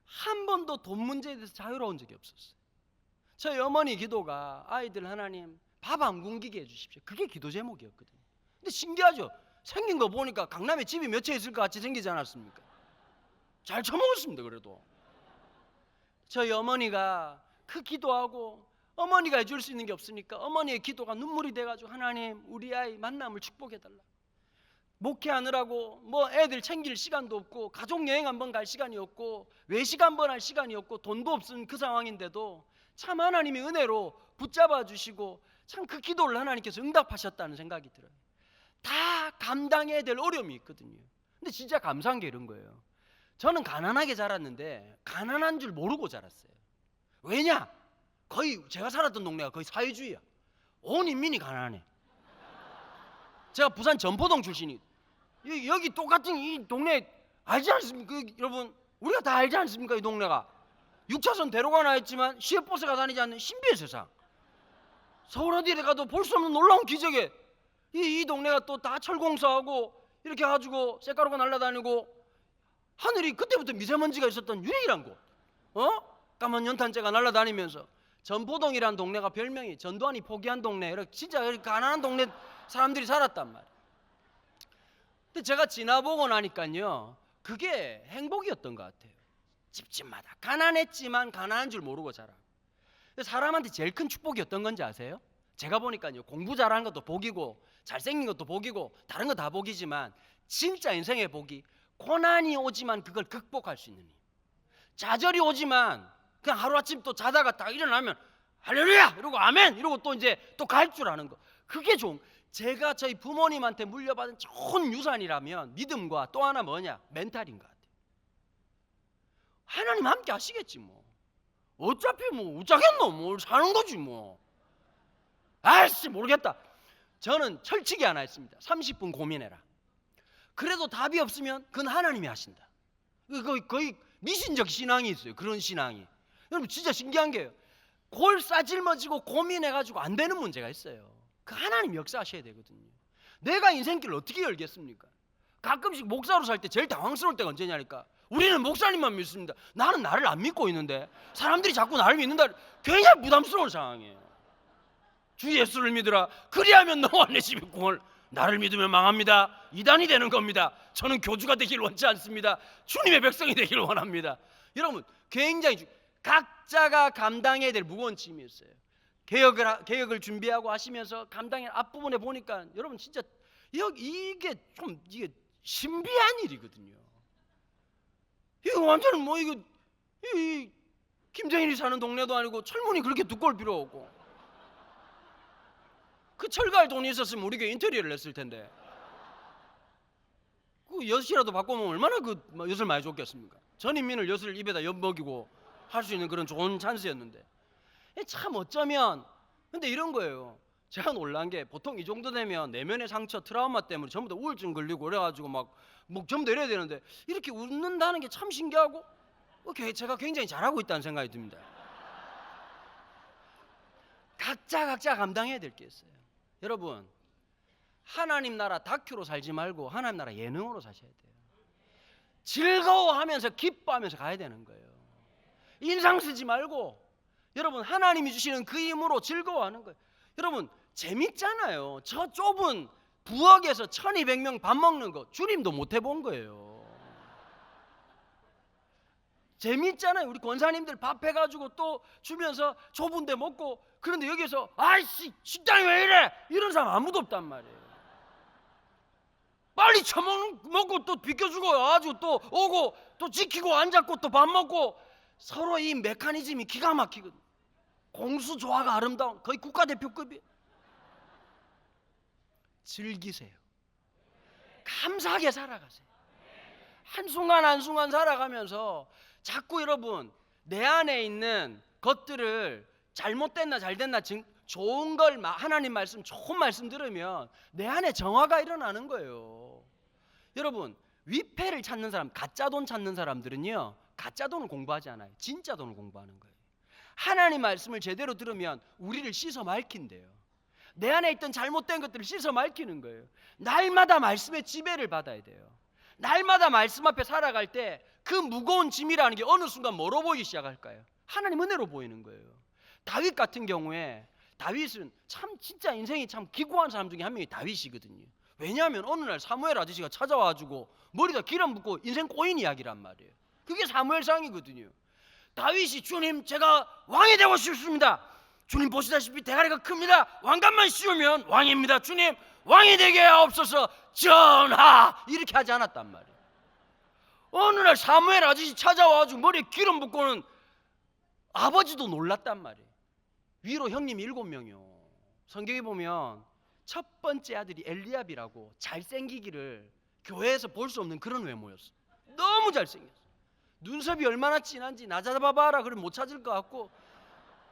한 번도 돈 문제에 대해서 자유로운 적이 없었어요. 저희 어머니 기도가 아이들 하나님 밥 안 굶기게 해주십시오. 그게 기도 제목이었거든요. 근데 신기하죠. 생긴 거 보니까 강남에 집이 몇 채 있을 것 같이 생기지 않았습니까? 잘 처먹었습니다. 그래도 저희 어머니가 그 기도하고 어머니가 해줄 수 있는 게 없으니까 어머니의 기도가 눈물이 돼가지고 하나님 우리 아이 만남을 축복해달라. 목회하느라고 뭐 애들 챙길 시간도 없고 가족 여행 한번 갈 시간이 없고 외식 한번 할 시간이 없고 돈도 없은 그 상황인데도 참 하나님의 은혜로 붙잡아 주시고 참 그 기도를 하나님께서 응답하셨다는 생각이 들어요. 다 감당해야 될 어려움이 있거든요. 근데 진짜 감사한 게 이런 거예요. 저는 가난하게 자랐는데 가난한 줄 모르고 자랐어요. 왜냐? 거의 제가 살았던 동네가 거의 사회주의야. 온 인민이 가난해. 제가 부산 전포동 출신이 여기 똑같은 이 동네 알지 않습니까? 여러분 우리가 다 알지 않습니까? 이 동네가 6차선 대로가 나 있지만 시외버스가 다니지 않는 신비의 세상. 서울 어디에 가도 볼 수 없는 놀라운 기적에 이 동네가 또 다 철공사하고 이렇게 해가지고 쇳가루가 날아다니고 하늘이 그때부터 미세먼지가 있었던 유일한 곳. 까만 연탄재가 날아다니면서 전포동이라는 동네가 별명이 전두환이 포기한 동네. 이렇게 진짜 가난한 동네 사람들이 살았단 말이에요. 근데 제가 지나보고 나니까요 그게 행복이었던 것 같아요. 집집마다 가난했지만 가난한 줄 모르고 자라고. 사람한테 제일 큰 축복이 어떤 건지 아세요? 제가 보니까요 공부 잘하는 것도 복이고 잘생긴 것도 복이고 다른 거 다 복이지만 진짜 인생의 복이 고난이 오지만 그걸 극복할 수 있는 힘. 좌절이 오지만 그냥 하루아침 또 자다가 딱 일어나면 할렐루야 이러고 아멘 이러고 또 이제 또 갈 줄 아는 거. 그게 좋은. 제가 저희 부모님한테 물려받은 좋은 유산이라면 믿음과 또 하나 뭐냐? 멘탈인 것 같아요. 하나님 함께 하시겠지 뭐. 어차피 뭐 어쩌겠노 뭘 사는 거지 뭐. 아이씨 모르겠다. 저는 철칙이 하나 있습니다. 30분 고민해라. 그래도 답이 없으면 그건 하나님이 하신다. 거의 미신적 신앙이 있어요. 그런 신앙이. 여러분 진짜 신기한 게요. 골 싸질머지고 고민해가지고 안 되는 문제가 있어요. 그 하나님 역사하셔야 되거든요. 내가 인생길을 어떻게 열겠습니까? 가끔씩 목사로 살 때 제일 당황스러울 때가 언제냐니까. 우리는 목사님만 믿습니다. 나는 나를 안 믿고 있는데 사람들이 자꾸 나를 믿는다. 굉장히 부담스러운 상황이에요. 주 예수를 믿으라. 그리하면 너와 내 집이 구원을. 나를 믿으면 망합니다. 이단이 되는 겁니다. 저는 교주가 되길 원치 않습니다. 주님의 백성이 되길 원합니다. 여러분 굉장히 각자가 감당해야 될 무거운 짐이 있어요. 개혁을 준비하고 하시면서 감당의 앞부분에 보니까 여러분 진짜 이게 신비한 일이거든요. 이거 완전 뭐 이거 김정일이 사는 동네도 아니고 철문이 그렇게 두꺼울 필요 없고 그 철갈 돈이 있었으면 우리 교회 인테리어를 했을 텐데 그 엿이라도 바꿔보면 얼마나 그 엿을 많이 줬겠습니까? 전 인민을 엿을 입에다 엿먹이고 할 수 있는 그런 좋은 찬스였는데 참 어쩌면 근데 이런 거예요. 제가 놀란 게 보통 이 정도 되면 내면의 상처 트라우마 때문에 전부 다 우울증 걸리고 그래가지고 막 전부 다 이래야 되는데 이렇게 웃는다는 게 참 신기하고 제가 굉장히 잘하고 있다는 생각이 듭니다. 각자 감당해야 될 게 있어요. 여러분 하나님 나라 다큐로 살지 말고 하나님 나라 예능으로 사셔야 돼요. 즐거워하면서 기뻐하면서 가야 되는 거예요. 인상 쓰지 말고 여러분 하나님이 주시는 그 힘으로 즐거워하는 거예요. 여러분 재밌잖아요. 저 좁은 부엌에서 1200명 밥 먹는 거 주님도 못 해본 거예요. 재밌잖아요. 우리 권사님들 밥 해가지고 또 주면서 좁은 데 먹고 그런데 여기서 아이씨 식당이 왜 이래 이런 사람 아무도 없단 말이에요. 빨리 처먹고 또 비켜주고 아주 또 오고 또 지키고 앉았고 또 밥 먹고 서로 이 메커니즘이 기가 막히거든요. 공수조화가 아름다운 거의 국가대표급이에요. 즐기세요. 감사하게 살아가세요. 한순간 한순간 살아가면서 자꾸 여러분 내 안에 있는 것들을 잘못됐나 잘됐나 좋은 걸 하나님 말씀 좋은 말씀 들으면 내 안에 정화가 일어나는 거예요. 여러분 위패를 찾는 사람 가짜 돈 찾는 사람들은요 가짜 돈을 공부하지 않아요. 진짜 돈을 공부하는 거예요. 하나님 말씀을 제대로 들으면 우리를 씻어 맑힌대요. 내 안에 있던 잘못된 것들을 씻어 맑히는 거예요. 날마다 말씀의 지배를 받아야 돼요. 날마다 말씀 앞에 살아갈 때 그 무거운 짐이라는 게 어느 순간 뭐로 보이기 시작할까요? 하나님 은혜로 보이는 거예요. 다윗 같은 경우에 다윗은 참 진짜 인생이 참 기구한 사람 중에 한 명이 다윗이거든요. 왜냐하면 어느 날 사무엘 아저씨가 찾아와가지고 머리다 기름 붓고 인생 꼬인 이야기란 말이에요. 그게 사무엘상이거든요. 다윗이 주님 제가 왕이 되고 싶습니다. 주님 보시다시피 대가리가 큽니다. 왕관만 씌우면 왕입니다. 주님 왕이 되게 하옵소서 전하, 이렇게 하지 않았단 말이에요. 어느 날 사무엘 아저씨 찾아와가지고 머리에 기름 붓고는 아버지도 놀랐단 말이에요. 위로 형님이 7명이요. 성경에 보면 첫 번째 아들이 엘리압이라고 잘생기기를 교회에서 볼 수 없는 그런 외모였어. 너무 잘생겼어. 눈썹이 얼마나 진한지 나 잡아봐라 그러면 못 찾을 것 같고,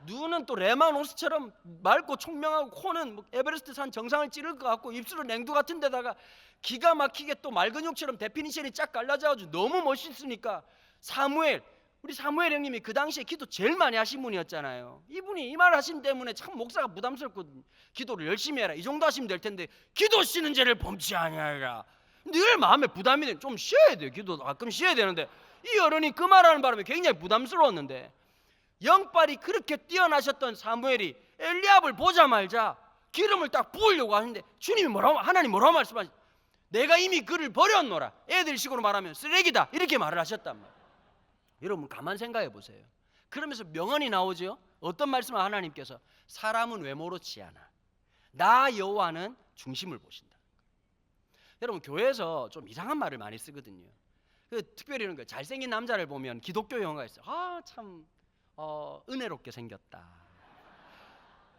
눈은 또 레마노스처럼 맑고 총명하고, 코는 뭐 에베레스트 산 정상을 찌를 것 같고, 입술은 냉두 같은 데다가 기가 막히게 또 맑은 육처럼 데피니션이 쫙 갈라져가지고 너무 멋있으니까 우리 사무엘 형님이 그 당시에 기도 제일 많이 하신 분이었잖아요. 이분이 이 말 하신 때문에 참 목사가 부담스럽거든요. 기도를 열심히 해라, 이 정도 하시면 될 텐데 기도 쉬는 죄를 범치 아니하리라. 늘 마음에 부담이 돼. 좀 쉬어야 돼요. 기도도 가끔 쉬어야 되는데 이 어른이 그 말하는 바람에 굉장히 부담스러웠는데, 영빨이 그렇게 뛰어나셨던 사무엘이 엘리압을 보자마자 기름을 딱 부으려고 하는데 하나님 뭐라고 말씀하시? 내가 이미 그를 버렸노라. 애들식으로 말하면 쓰레기다, 이렇게 말을 하셨단 말이에요. 여러분 가만 생각해 보세요. 그러면서 명언이 나오죠. 어떤 말씀을 하나님께서? 사람은 외모로 치하나 나 여호와는 중심을 보신다. 여러분 교회에서 좀 이상한 말을 많이 쓰거든요. 특별히 이런 거, 잘생긴 남자를 보면 기독교 용어가 있어요. 참 은혜롭게 생겼다.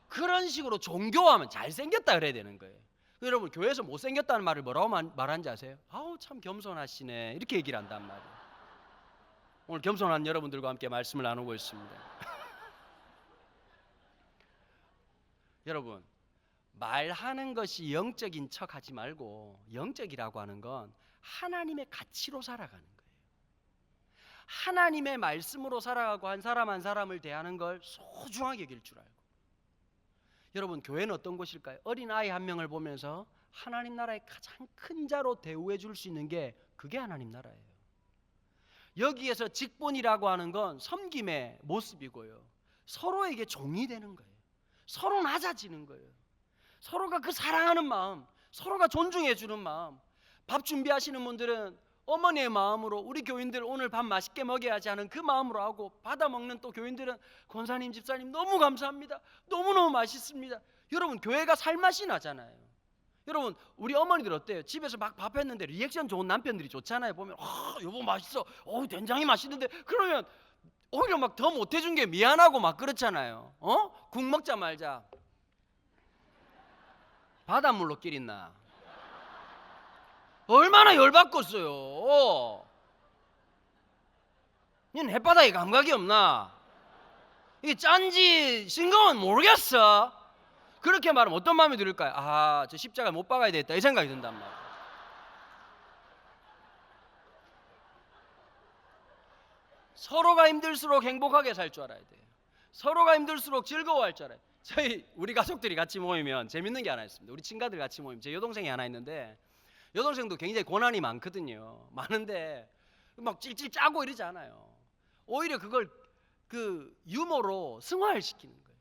그런 식으로 종교하면 잘생겼다 그래야 되는 거예요. 여러분 교회에서 못생겼다는 말을 뭐라고 말하는지 아세요? 참 겸손하시네, 이렇게 얘기를 한단 말이에요. 오늘 겸손한 여러분들과 함께 말씀을 나누고 있습니다. 여러분 말하는 것이 영적인 척 하지 말고, 영적이라고 하는 건 하나님의 가치로 살아가는 거예요. 하나님의 말씀으로 살아가고 한 사람 한 사람을 대하는 걸 소중하게 여길 줄 알고. 여러분 교회는 어떤 곳일까요? 어린아이 한 명을 보면서 하나님 나라의 가장 큰 자로 대우해 줄 수 있는 게 그게 하나님 나라예요. 여기에서 직분이라고 하는 건 섬김의 모습이고요, 서로에게 종이 되는 거예요. 서로 낮아지는 거예요. 서로가 그 사랑하는 마음, 서로가 존중해 주는 마음. 밥 준비하시는 분들은 어머니의 마음으로 우리 교인들 오늘 밥 맛있게 먹여야지 하는 그 마음으로 하고, 받아 먹는 또 교인들은 권사님 집사님 너무 감사합니다, 너무너무 맛있습니다. 여러분 교회가 살맛이 나잖아요. 여러분 우리 어머니들 어때요? 집에서 막 밥 했는데 리액션 좋은 남편들이 좋잖아요. 보면 여보 맛있어, 된장이 맛있는데, 그러면 오히려 막 더 못해준 게 미안하고 막 그렇잖아요. 국 먹자 말자 바닷물로 끓였나? 얼마나 열받겠어요. 넌 햇바닥에 감각이 없나? 이게 짠지 싱거운 모르겠어. 그렇게 말하면 어떤 마음이 들을까요? 저 십자가 못 박아야 되겠다, 이 생각이 든단 말이에요. 서로가 힘들수록 행복하게 살 줄 알아야 돼요. 서로가 힘들수록 즐거워할 줄 알아요. 우리 가족들이 같이 모이면 재밌는 게 하나 있습니다. 우리 친가들 같이 모이면 제 여동생이 하나 있는데, 여동생도 굉장히 고난이 많거든요. 많은데 막 찔찔 짜고 이러지 않아요. 오히려 그걸 유머로 승화시키는 거예요.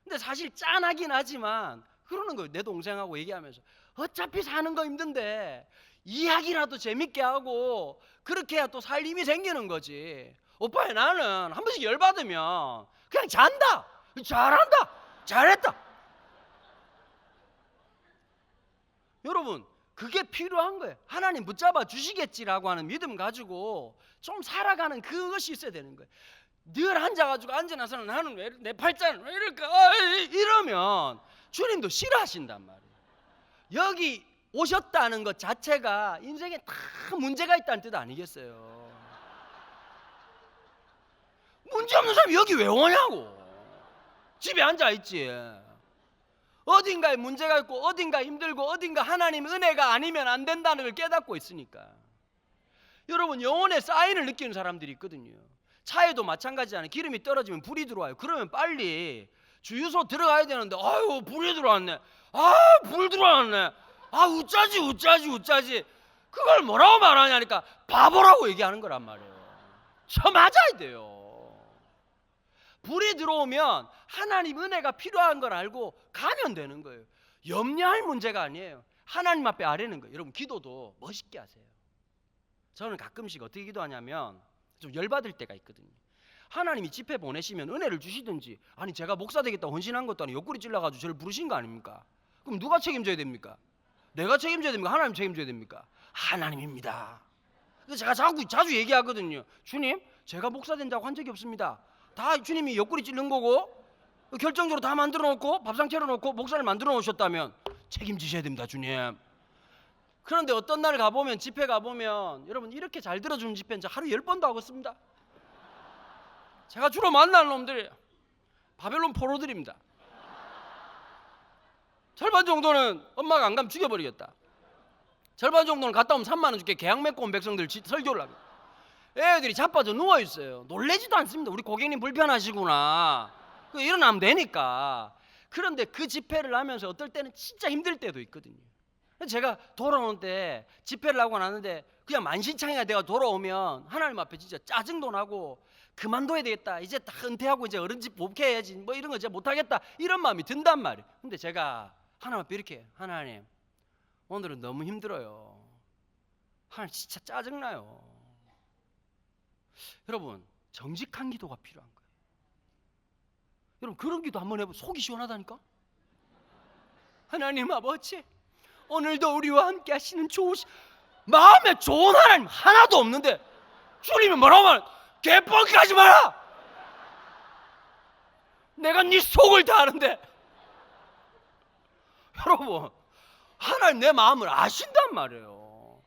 근데 사실 짠하긴 하지만 그러는 거예요. 내 동생하고 얘기하면서 어차피 사는 거 힘든데 이야기라도 재밌게 하고, 그렇게 해야 또 살 힘이 생기는 거지. 오빠야 나는 한 번씩 열받으면 그냥 잔다, 잘한다, 잘했다. 여러분 그게 필요한 거예요. 하나님 붙잡아 주시겠지라고 하는 믿음 가지고 좀 살아가는 그것이 있어야 되는 거예요. 늘 앉아가지고 앉아나서는 나는 왜 내 팔자는 왜 이럴까 이러면 주님도 싫어하신단 말이에요. 여기 오셨다는 것 자체가 인생에 다 문제가 있다는 뜻 아니겠어요? 문제 없는 사람이 여기 왜 오냐고. 집에 앉아있지. 어딘가에 문제가 있고 어딘가 힘들고 어딘가 하나님 은혜가 아니면 안 된다는 걸 깨닫고 있으니까. 여러분 영혼의 사인을 느끼는 사람들이 있거든요. 차에도 마찬가지잖아요. 기름이 떨어지면 불이 들어와요. 그러면 빨리 주유소 들어가야 되는데 불이 들어왔네, 불 들어왔네, 우짜지 그걸 뭐라고 말하냐니까 바보라고 얘기하는 거란 말이에요. 저 맞아야 돼요. 불이 들어오면 하나님 은혜가 필요한 걸 알고 가면 되는 거예요. 염려할 문제가 아니에요. 하나님 앞에 아뢰는 거예요. 여러분 기도도 멋있게 하세요. 저는 가끔씩 어떻게 기도하냐면 좀 열받을 때가 있거든요. 하나님이 집회 보내시면 은혜를 주시든지, 아니 제가 목사 되겠다 헌신한 것도 아니고 옆구리 찔러가지고 저를 부르신 거 아닙니까? 그럼 누가 책임져야 됩니까? 내가 책임져야 됩니까? 하나님 책임져야 됩니까? 하나님입니다. 그래서 제가 자주 얘기하거든요. 주님, 제가 목사 된다고 한 적이 없습니다. 다 주님이 옆구리 찔른 거고 결정적으로 다 만들어 놓고 밥상 차려 놓고 목사를 만들어 놓으셨다면 책임지셔야 됩니다, 주님. 그런데 어떤 날 가보면, 집회 가보면 여러분 이렇게 잘 들어주는 집회는 하루 10번도 하겠습니다. 제가 주로 만나는 놈들이에요. 바벨론 포로들입니다. 절반 정도는 엄마가 안 가면 죽여버리겠다. 절반 정도는 갔다 오면 3만 원 줄게 계약 맺고 온 백성들 설교를 하고, 애들이 자빠져 누워있어요. 놀래지도 않습니다. 우리 고객님 불편하시구나. 일어나면 되니까. 그런데 그 집회를 하면서 어떨 때는 진짜 힘들 때도 있거든요. 제가 돌아오는 때 집회를 하고 나는데 그냥 만신창이가 내가 돌아오면 하나님 앞에 진짜 짜증도 나고 그만둬야 되겠다, 이제 다 은퇴하고 이제 어른집 복귀해야지, 뭐 이런 거 이제 못하겠다, 이런 마음이 든단 말이에요. 근데 제가 하나님 앞에 이렇게, 하나님 오늘은 너무 힘들어요. 하나님 진짜 짜증나요. 여러분 정직한 기도가 필요한 거예요. 여러분 그런 기도 한번 해보세요. 속이 시원하다니까. 하나님 아버지, 오늘도 우리와 함께 하시는 마음에 좋은 하나님 하나도 없는데 주님이 뭐라고 말해? 개뻥기 하지 마라. 내가 네 속을 다 아는데. 여러분 하나님 내 마음을 아신단 말이에요.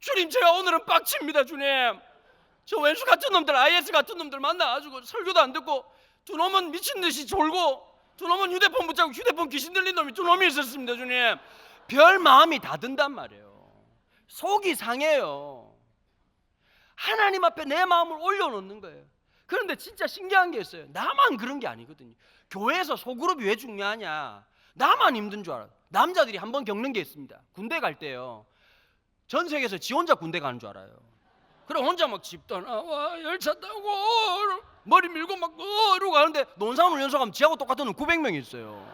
주님, 제가 오늘은 빡칩니다. 주님, 저 왼수 같은 놈들, IS 같은 놈들 만나가지고 설교도 안 듣고, 두 놈은 미친 듯이 졸고, 두 놈은 휴대폰 붙잡고 휴대폰 귀신 들린 놈이 두 놈이 있었습니다. 주님, 별 마음이 다 든단 말이에요. 속이 상해요. 하나님 앞에 내 마음을 올려놓는 거예요. 그런데 진짜 신기한 게 있어요. 나만 그런 게 아니거든요. 교회에서 소그룹이 왜 중요하냐, 나만 힘든 줄 알아요. 남자들이 한번 겪는 게 있습니다. 군대 갈 때요, 전 세계에서 지 혼자 군대 가는 줄 알아요. 그래 혼자 막 집 떠나와 열차 타고 머리 밀고 막 이러고 가는데 논산을 연속하면 지하고 똑같은 놈 900명이 있어요.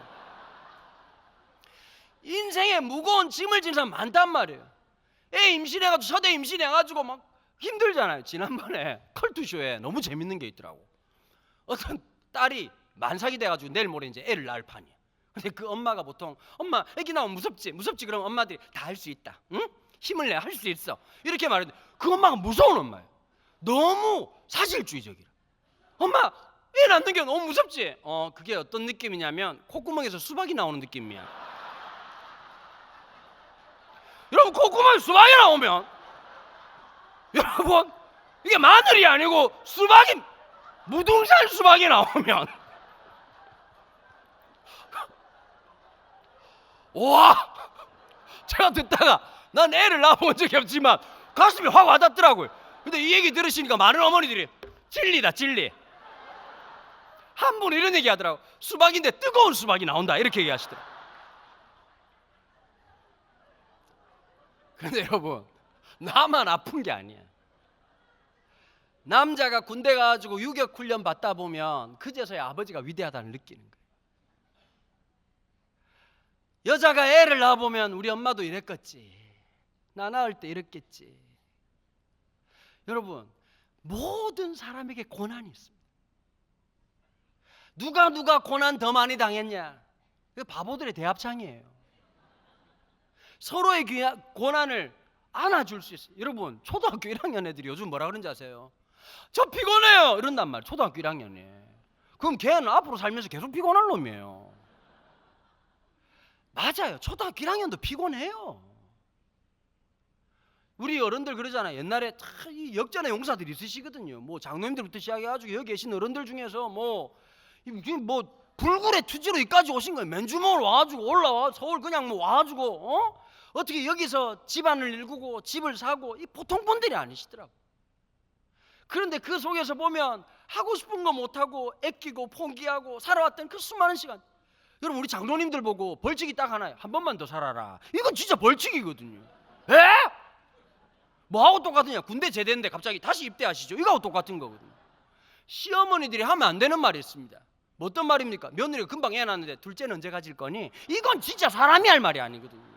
인생에 무거운 짐을 진 사람 많단 말이에요. 애 임신해가지고 서대 임신해가지고 막 힘들잖아요. 지난번에 컬투쇼에 너무 재밌는 게 있더라고. 어떤 딸이 만삭이 돼가지고 내일 모레 이제 애를 낳을 판이야. 근데 그 엄마가 보통, 엄마 애기 나오면 무섭지 그러면 엄마들이 다 할 수 있다, 응? 힘을 내, 할 수 있어, 이렇게 말하는데 그 엄마가 무서운 엄마예요. 너무 사실주의적이라. 엄마 애 낳는 게 너무 무섭지? 그게 어떤 느낌이냐면 콧구멍에서 수박이 나오는 느낌이야. 여러분 콧구멍에 수박이 나오면, 여러분 이게 마늘이 아니고 수박이, 무등산 수박이 나오면 와, 제가 듣다가 난 애를 낳아본 적이 없지만 가슴이 확 와닿더라고요. 근데 이 얘기 들으시니까 많은 어머니들이 진리다, 진리. 한 분은 이런 얘기 하더라고. 수박인데 뜨거운 수박이 나온다, 이렇게 얘기하시더라고요. 근데 여러분 나만 아픈 게 아니야. 남자가 군대 가가지고 유격 훈련 받다 보면 그제서야 아버지가 위대하다는 느끼는 거예요. 여자가 애를 낳아보면 우리 엄마도 이랬겠지, 나 낳을 때 이랬겠지. 여러분 모든 사람에게 고난이 있습니다. 누가 고난 더 많이 당했냐? 그 바보들의 대합창이에요. 서로의 고난을 안아줄 수 있어요. 여러분 초등학교 1학년 애들이 요즘 뭐라 그런지 아세요? 저 피곤해요 이런단 말이에요. 초등학교 1학년이. 그럼 걔는 앞으로 살면서 계속 피곤할 놈이에요. 맞아요. 초등학교 1학년도 피곤해요. 우리 어른들 그러잖아요. 옛날에 이 역전의 용사들이 있으시거든요. 뭐 장로님들부터 시작해가지고 여기 계신 어른들 중에서 뭐 불굴의 투지로 여기까지 오신 거예요. 맨주먹으로 와가지고 올라와 서울 그냥 뭐 와가지고 어떻게 여기서 집안을 일구고 집을 사고, 이 보통 분들이 아니시더라고. 그런데 그 속에서 보면 하고 싶은 거 못하고 애끼고 포기하고 살아왔던 그 수많은 시간. 여러분 우리 장로님들 보고 벌칙이 딱 하나예요. 한 번만 더 살아라. 이건 진짜 벌칙이거든요. 에? 뭐하고 똑같으냐? 군대 제대했는데 갑자기 다시 입대하시죠. 이거하고 똑같은 거거든요. 시어머니들이 하면 안 되는 말이 있습니다. 뭐 어떤 말입니까? 며느리가 금방 애 낳았는데 둘째는 언제 가질 거니? 이건 진짜 사람이 할 말이 아니거든요.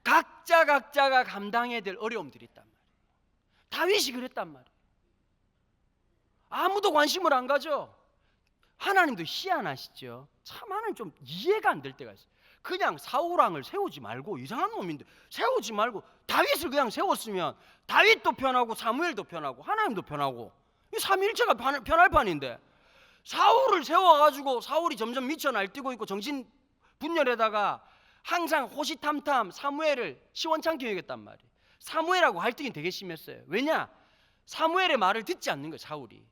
각자가 감당해야 될 어려움들이 있단 말이에요. 다윗이 그랬단 말이에요. 아무도 관심을 안 가져. 하나님도 희한하시죠. 참 하나님 좀 이해가 안 될 때가 있어요. 그냥 사울왕을 세우지 말고, 이상한 놈인데 세우지 말고 다윗을 그냥 세웠으면 다윗도 편하고 사무엘도 편하고 하나님도 편하고 이 삼위일체가 편할 판인데, 사울을 세워가지고 사울이 점점 미쳐 날뛰고 있고 정신 분열에다가 항상 호시탐탐 사무엘을 시원찮게 여겼단 말이에요. 사무엘하고 갈등이 되게 심했어요. 왜냐? 사무엘의 말을 듣지 않는 거예요. 사울이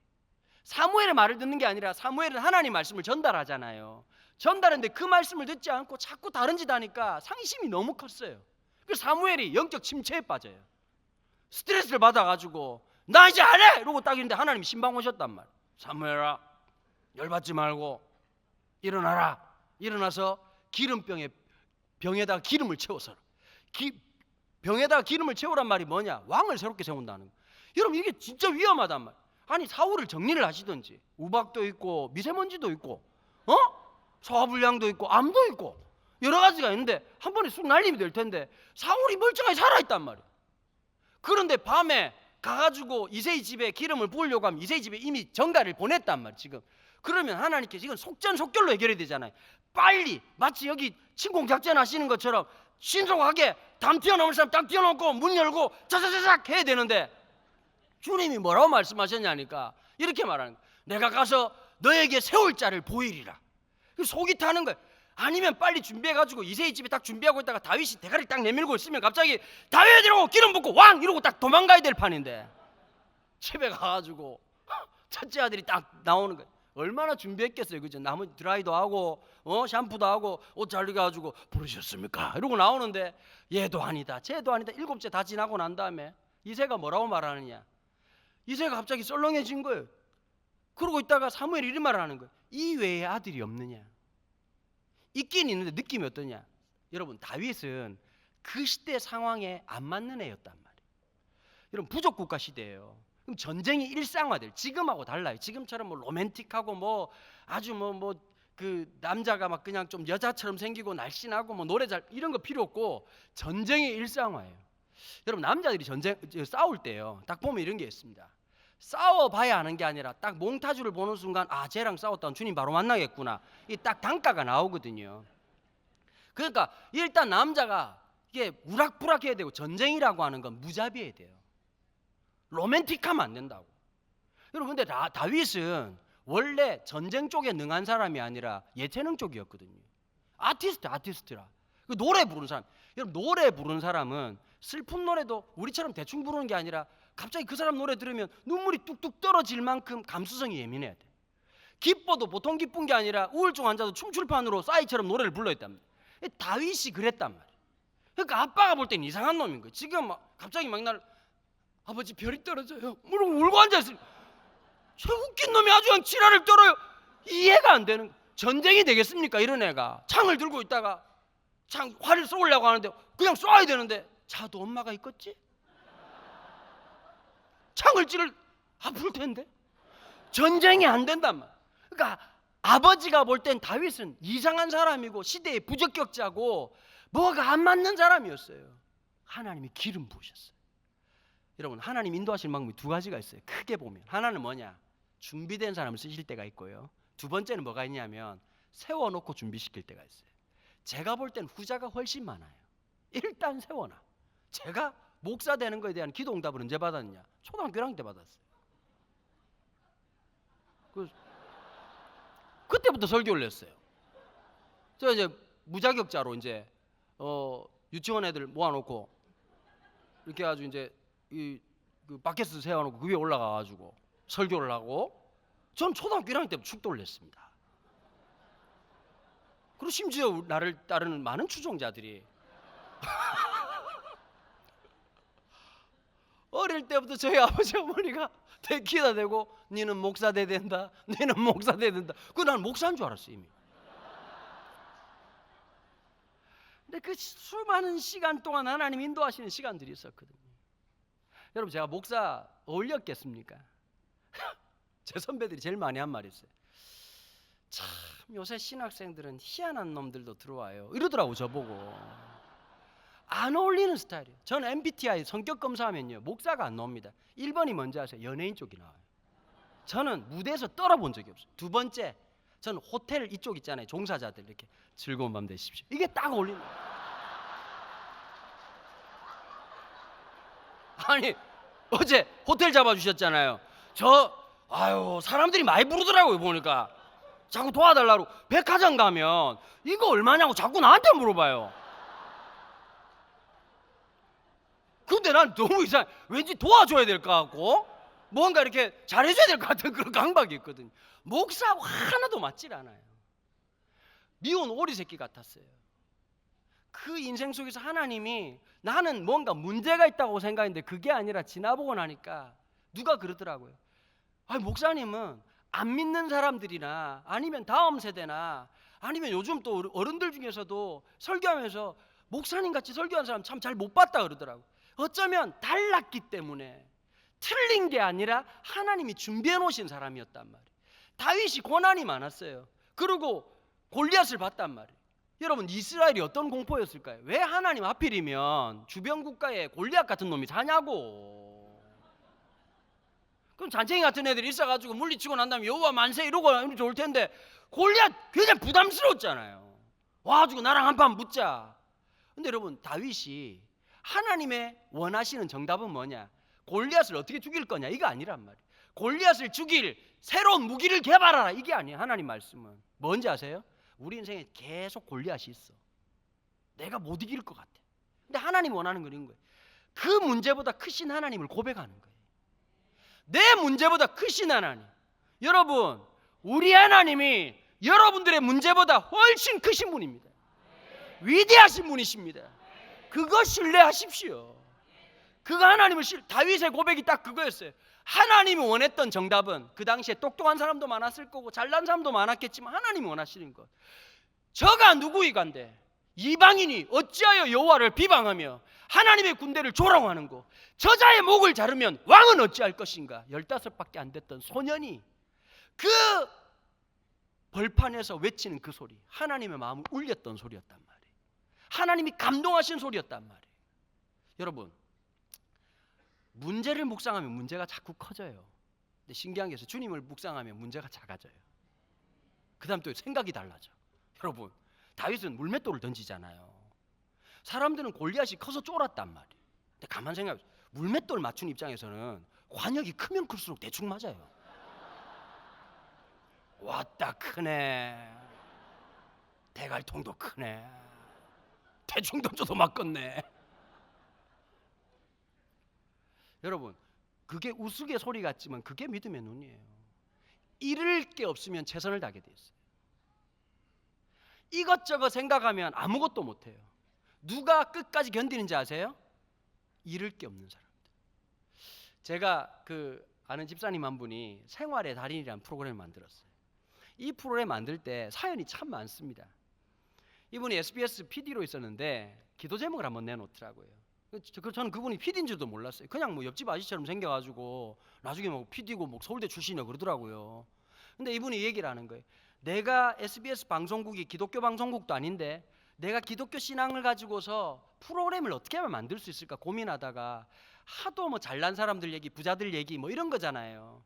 사무엘의 말을 듣는 게 아니라, 사무엘은 하나님 말씀을 전달하잖아요. 전달했는데 그 말씀을 듣지 않고 자꾸 다른 짓 하니까 상심이 너무 컸어요. 그래서 사무엘이 영적 침체에 빠져요. 스트레스를 받아가지고 나 이제 안 해! 이러고 딱 있는데 하나님이 신방 오셨단 말이에요. 사무엘아, 열받지 말고 일어나라. 일어나서 병에다가 기름을 채워서 병에다가 기름을 채우란 말이 뭐냐? 왕을 새롭게 세운다는 거. 여러분, 이게 진짜 위험하단 말이에요. 아니, 사울을 정리를 하시든지, 우박도 있고 미세먼지도 있고 소화불량도 있고 암도 있고 여러 가지가 있는데 한 번에 쑥 날리면 될 텐데 사울이 멀쩡하게 살아있단 말이에요. 그런데 밤에 가가지고 이새의 집에 기름을 부으려고 하면 이새의 집에 이미 전가를 보냈단 말이에요. 지금 그러면 하나님께서 이건 속전속결로 해결이 되잖아요. 빨리, 마치 여기 침공작전 하시는 것처럼 신속하게 담 튀어나올 사람 딱 튀어나오고 문 열고 자자자작 해야 되는데, 주님이 뭐라고 말씀하셨냐니까 이렇게 말하는 거예요. 내가 가서 너에게 세울 자를 보이리라. 속이 타는 거예요. 아니면 빨리 준비해가지고 이새의 집에 딱 준비하고 있다가 다윗이 대가리 딱 내밀고 있으면 갑자기 다윗이라고 기름 붓고 왕! 이러고 딱 도망가야 될 판인데, 집에 가가지고 첫째 아들이 딱 나오는 거예요. 얼마나 준비했겠어요, 그죠? 나무 드라이도 하고 샴푸도 하고 옷 잘 익어가지고 부르셨습니까? 이러고 나오는데 얘도 아니다 쟤도 아니다. 7째 다 지나고 난 다음에 이새가 뭐라고 말하느냐? 이새가 갑자기 썰렁해진 거예요. 그러고 있다가 사무엘이 이런 말을 하는 거예요. 이 외에 아들이 없느냐? 있긴 있는데 느낌이 어떠냐? 여러분, 다윗은 그 시대 상황에 안 맞는 애였단 말이에요. 여러분, 부족국가 시대예요. 그럼 전쟁이 일상화될, 지금하고 달라요. 지금처럼 뭐 로맨틱하고 뭐 아주 그 남자가 막 그냥 좀 여자처럼 생기고 날씬하고 뭐 노래 잘 이런 거 필요 없고 전쟁이 일상화예요. 여러분, 남자들이 싸울 때요, 딱 보면 이런 게 있습니다. 싸워봐야 하는 게 아니라 딱 몽타주를 보는 순간 아, 쟤랑 싸웠다면 주님 바로 만나겠구나, 이 딱 단가가 나오거든요. 그러니까 일단 남자가 이게 우락부락해야 되고, 전쟁이라고 하는 건 무자비해야 돼요. 로맨틱하면 안 된다고. 여러분, 근데 다윗은 원래 전쟁 쪽에 능한 사람이 아니라 예체능 쪽이었거든요. 아티스트라. 그 노래 부르는 사람. 여러분, 노래 부르는 사람은 슬픈 노래도 우리처럼 대충 부르는 게 아니라 갑자기 그 사람 노래 들으면 눈물이 뚝뚝 떨어질 만큼 감수성이 예민해야 돼. 기뻐도 보통 기쁜 게 아니라 우울증 환자도 춤출판으로 싸이처럼 노래를 불러했답니다. 다윗이 그랬단 말이에요. 그러니까 아빠가 볼 땐 이상한 놈인 거예요. 지금 갑자기 막 날 아버지 별이 떨어져요 이러고 울고 앉아있어요. 저 웃긴 놈이 아주 그냥 지랄을 떨어요. 이해가 안 되는 거예요. 전쟁이 되겠습니까? 이런 애가 창을 들고 있다가 활을 쏘려고 하는데 그냥 쏴야 되는데 자도 엄마가 있겠지? 창을 찌를 아플 텐데. 전쟁이 안 된단 말이야. 그러니까 아버지가 볼 땐 다윗은 이상한 사람이고 시대의 부적격자고 뭐가 안 맞는 사람이었어요. 하나님이 기름 부으셨어요. 여러분, 하나님 인도하시는 방법이 두 가지가 있어요. 크게 보면 하나는 뭐냐? 준비된 사람을 쓰실 때가 있고요. 두 번째는 뭐가 있냐면 세워놓고 준비시킬 때가 있어요. 제가 볼 땐 후자가 훨씬 많아요. 일단 세워놔. 제가 목사 되는 거에 대한 기도 응답을 언제 받았느냐? 초등학교 1학년 때 받았어요. 그때부터 설교를 했어요. 저 이제 무자격자로 이제 유치원 애들 모아놓고 이렇게 해가지고 이제 그 바켓을 세워놓고 그 위에 올라가가지고 설교를 하고, 전 초등학교 1학년 때부터 축도를 했습니다. 그리고 심지어 나를 따르는 많은 추종자들이 어릴 때부터 저희 아버지 어머니가 대키다 대고 니는 목사 돼야 된다, 니는 목사 돼야 된다. 난 목사인 줄 알았어 이미. 근데 그 수많은 시간 동안 하나님 인도하시는 시간들이 있었거든요. 여러분, 제가 목사 어울렸겠습니까? 제 선배들이 제일 많이 한 말이 있어요. 참 요새 신학생들은 희한한 놈들도 들어와요 이러더라고. 저보고 안 어울리는 스타일이에요. 저는 MBTI 성격 검사하면요 목사가 안 나옵니다. 1번이 뭔지 아세요? 연예인 쪽이 나와요. 저는 무대에서 떨어본 적이 없어요. 두 번째, 저는 호텔 이쪽 있잖아요. 종사자들 이렇게 즐거운 밤 되십시오. 이게 딱 어울리는 거예요. 아니 어제 호텔 잡아주셨잖아요. 사람들이 많이 부르더라고요. 보니까 자꾸 도와달라고. 백화점 가면 이거 얼마냐고 자꾸 나한테 물어봐요. 근데 난 너무 이상해. 왠지 도와줘야 될 것 같고 뭔가 이렇게 잘해줘야 될 것 같은 그런 강박이 있거든요. 목사하고 하나도 맞질 않아요. 미운 오리 새끼 같았어요. 그 인생 속에서 하나님이 나는 뭔가 문제가 있다고 생각했는데 그게 아니라 지나보고 나니까 누가 그러더라고요. 아니 목사님은 안 믿는 사람들이나 아니면 다음 세대나 아니면 요즘 또 어른들 중에서도 설교하면서 목사님 같이 설교하는 사람 참 잘 못 봤다 그러더라고요. 어쩌면 달랐기 때문에 틀린 게 아니라 하나님이 준비해 놓으신 사람이었단 말이에요. 다윗이 고난이 많았어요. 그리고 골리앗을 봤단 말이에요. 여러분 이스라엘이 어떤 공포였을까요? 왜 하나님 하필이면 주변 국가에 골리앗 같은 놈이 사냐고. 그럼 잔챙이 같은 애들이 있어가지고 물리치고 난 다음에 여호와 만세 이러고 하면 좋을 텐데 골리앗 굉장히 부담스러웠잖아요. 와가지고 나랑 한판 붙자. 근데 여러분 다윗이 하나님의 원하시는 정답은 뭐냐? 골리앗을 어떻게 죽일 거냐 이거 아니란 말이에요. 골리앗을 죽일 새로운 무기를 개발하라 이게 아니에요. 하나님 말씀은 뭔지 아세요? 우리 인생에 계속 골리앗이 있어. 내가 못 이길 것 같아. 근데 하나님 원하는 건 이런 거예요. 그 문제보다 크신 하나님을 고백하는 거예요. 내 문제보다 크신 하나님. 여러분 우리 하나님이 여러분들의 문제보다 훨씬 크신 분입니다. 위대하신 분이십니다. 그거 신뢰하십시오. 그거 하나님을 다윗의 고백이 딱 그거였어요. 하나님이 원했던 정답은 그 당시에 똑똑한 사람도 많았을 거고 잘난 사람도 많았겠지만 하나님이 원하시는 것. 저가 누구이간데 이방인이 어찌하여 여호와를 비방하며 하나님의 군대를 조롱하는고 저자의 목을 자르면 왕은 어찌할 것인가. 15밖에 안 됐던 소년이 그 벌판에서 외치는 그 소리 하나님의 마음을 울렸던 소리였단 말이에요. 하나님이 감동하신 소리였단 말이에요. 여러분 문제를 묵상하면 문제가 자꾸 커져요. 근데 신기한 게 있어요. 주님을 묵상하면 문제가 작아져요. 그 다음 또 생각이 달라져. 여러분 다윗은 물맷돌을 던지잖아요. 사람들은 골리앗이 커서 쫄았단 말이에요. 근데 가만 생각해보세요. 물맷돌 맞춘 입장에서는 관역이 크면 클수록 대충 맞아요. 왔다 크네. 대갈통도 크네. 대충 던져도 맞겠네. 여러분 그게 우스개 소리 같지만 그게 믿음의 눈이에요. 잃을 게 없으면 최선을 다하게 돼 있어요. 이것저것 생각하면 아무것도 못해요. 누가 끝까지 견디는지 아세요? 잃을 게 없는 사람들. 제가 아는 집사님 한 분이 생활의 달인이라는 프로그램을 만들었어요. 이 프로그램 만들 때 사연이 참 많습니다. 이분이 SBS PD로 있었는데 기도 제목을 한번 내놓더라고요. 저는 그분이 PD인 줄도 몰랐어요. 그냥 뭐 옆집 아저씨처럼 생겨가지고 나중에 뭐 PD고 뭐 서울대 출신이라고 그러더라고요. 근데 이분이 얘기를 하는 거예요. 내가 SBS 방송국이 기독교 방송국도 아닌데 내가 기독교 신앙을 가지고서 프로그램을 어떻게 하면 만들 수 있을까 고민하다가 하도 뭐 잘난 사람들 얘기, 부자들 얘기 뭐 이런 거잖아요.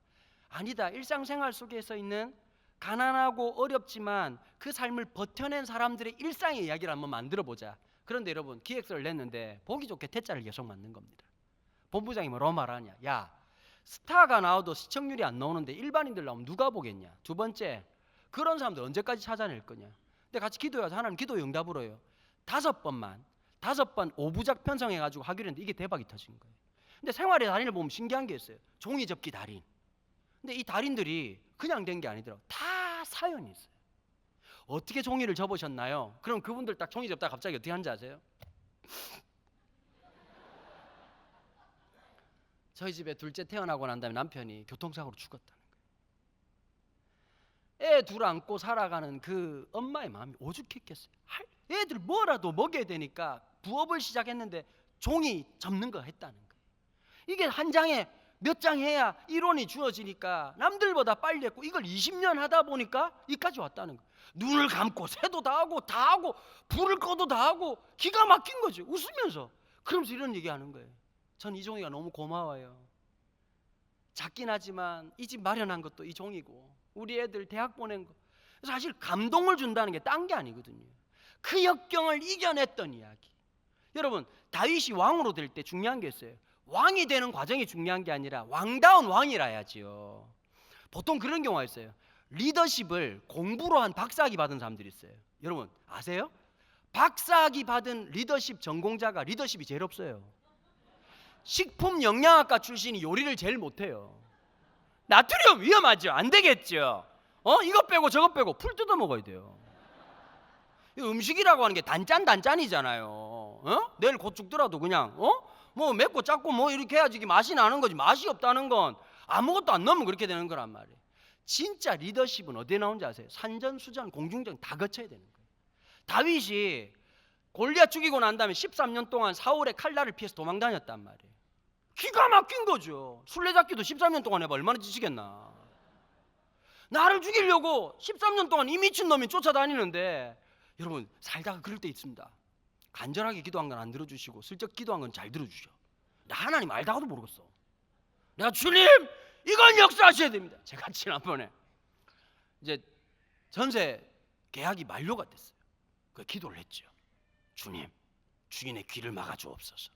아니다. 일상생활 속에서 있는 가난하고 어렵지만 그 삶을 버텨낸 사람들의 일상의 이야기를 한번 만들어 보자. 그런데 여러분 기획서를 냈는데 보기 좋게 퇴짜를 계속 맞는 겁니다. 본부장이 뭐라고 말하냐. 야 스타가 나와도 시청률이 안 나오는데 일반인들 나오면 누가 보겠냐. 두 번째 그런 사람들 언제까지 찾아낼 거냐. 근데 같이 기도해서 하나님 기도 응답으로 해요. 5번 5부작 편성해가지고 하기로 했는데 이게 대박이 터진 거예요. 근데 생활의 달인을 보면 신기한 게 있어요. 종이접기 달인. 근데 이 달인들이 그냥 된 게 아니더라고요. 다 사연이 있어요. 어떻게 종이를 접으셨나요? 그럼 그분들 딱 종이 접다가 갑자기 어떻게 하는지 아세요? 저희 집에 둘째 태어나고 난 다음에 남편이 교통사고로 죽었다는 거예요. 애 둘 안고 살아가는 그 엄마의 마음이 오죽했겠어요. 애들 뭐라도 먹여야 되니까 부업을 시작했는데 종이 접는 거 했다는 거예요. 이게 한 장에 몇 장 해야 이론이 주어지니까 남들보다 빨리 했고 이걸 20년 하다 보니까 이까지 왔다는 거예요. 눈을 감고 새도 다 하고 불을 꺼도 다 하고 기가 막힌 거죠. 웃으면서. 그러면서 이런 얘기하는 거예요. 전 이종이가 너무 고마워요. 작긴 하지만 이 집 마련한 것도 이 종이고 우리 애들 대학 보낸 거 사실 감동을 준다는 게 딴 게 아니거든요. 그 역경을 이겨냈던 이야기. 여러분 다윗이 왕으로 될 때 중요한 게 있어요. 왕이 되는 과정이 중요한 게 아니라 왕다운 왕이라 해야지요. 보통 그런 경우가 있어요. 리더십을 공부로 한 박사학위 받은 사람들이 있어요. 여러분 아세요? 박사학위 받은 리더십 전공자가 리더십이 제일 없어요. 식품 영양학과 출신이 요리를 제일 못해요. 나트륨 위험하죠. 안 되겠죠. 이거 빼고 저거 빼고 풀 뜯어 먹어야 돼요. 음식이라고 하는 게 단짠이잖아요. 내일 곧 죽더라도 그냥 뭐 맵고 짭고 뭐 이렇게 해야지 맛이 나는 거지. 맛이 없다는 건 아무것도 안 넣으면 그렇게 되는 거란 말이에요. 진짜 리더십은 어디에 나오는지 아세요? 산전수전 공중전 다 거쳐야 되는 거예요. 다윗이 골리앗 죽이고 난 다음에 13년 동안 사울의 칼날을 피해서 도망 다녔단 말이에요. 기가 막힌 거죠. 술래잡기도 13년 동안 해봐 얼마나 지치겠나. 나를 죽이려고 13년 동안 이 미친놈이 쫓아다니는데 여러분 살다가 그럴 때 있습니다. 간절하게 기도한 건 안 들어주시고 슬쩍 기도한 건 잘 들어주셔. 나 하나님 알다가도 모르겠어. 내가 주님 이건 역사하셔야 됩니다. 제가 지난번에 이제 전세 계약이 만료가 됐어요. 그 기도를 했죠. 주님 주인의 귀를 막아주옵소서.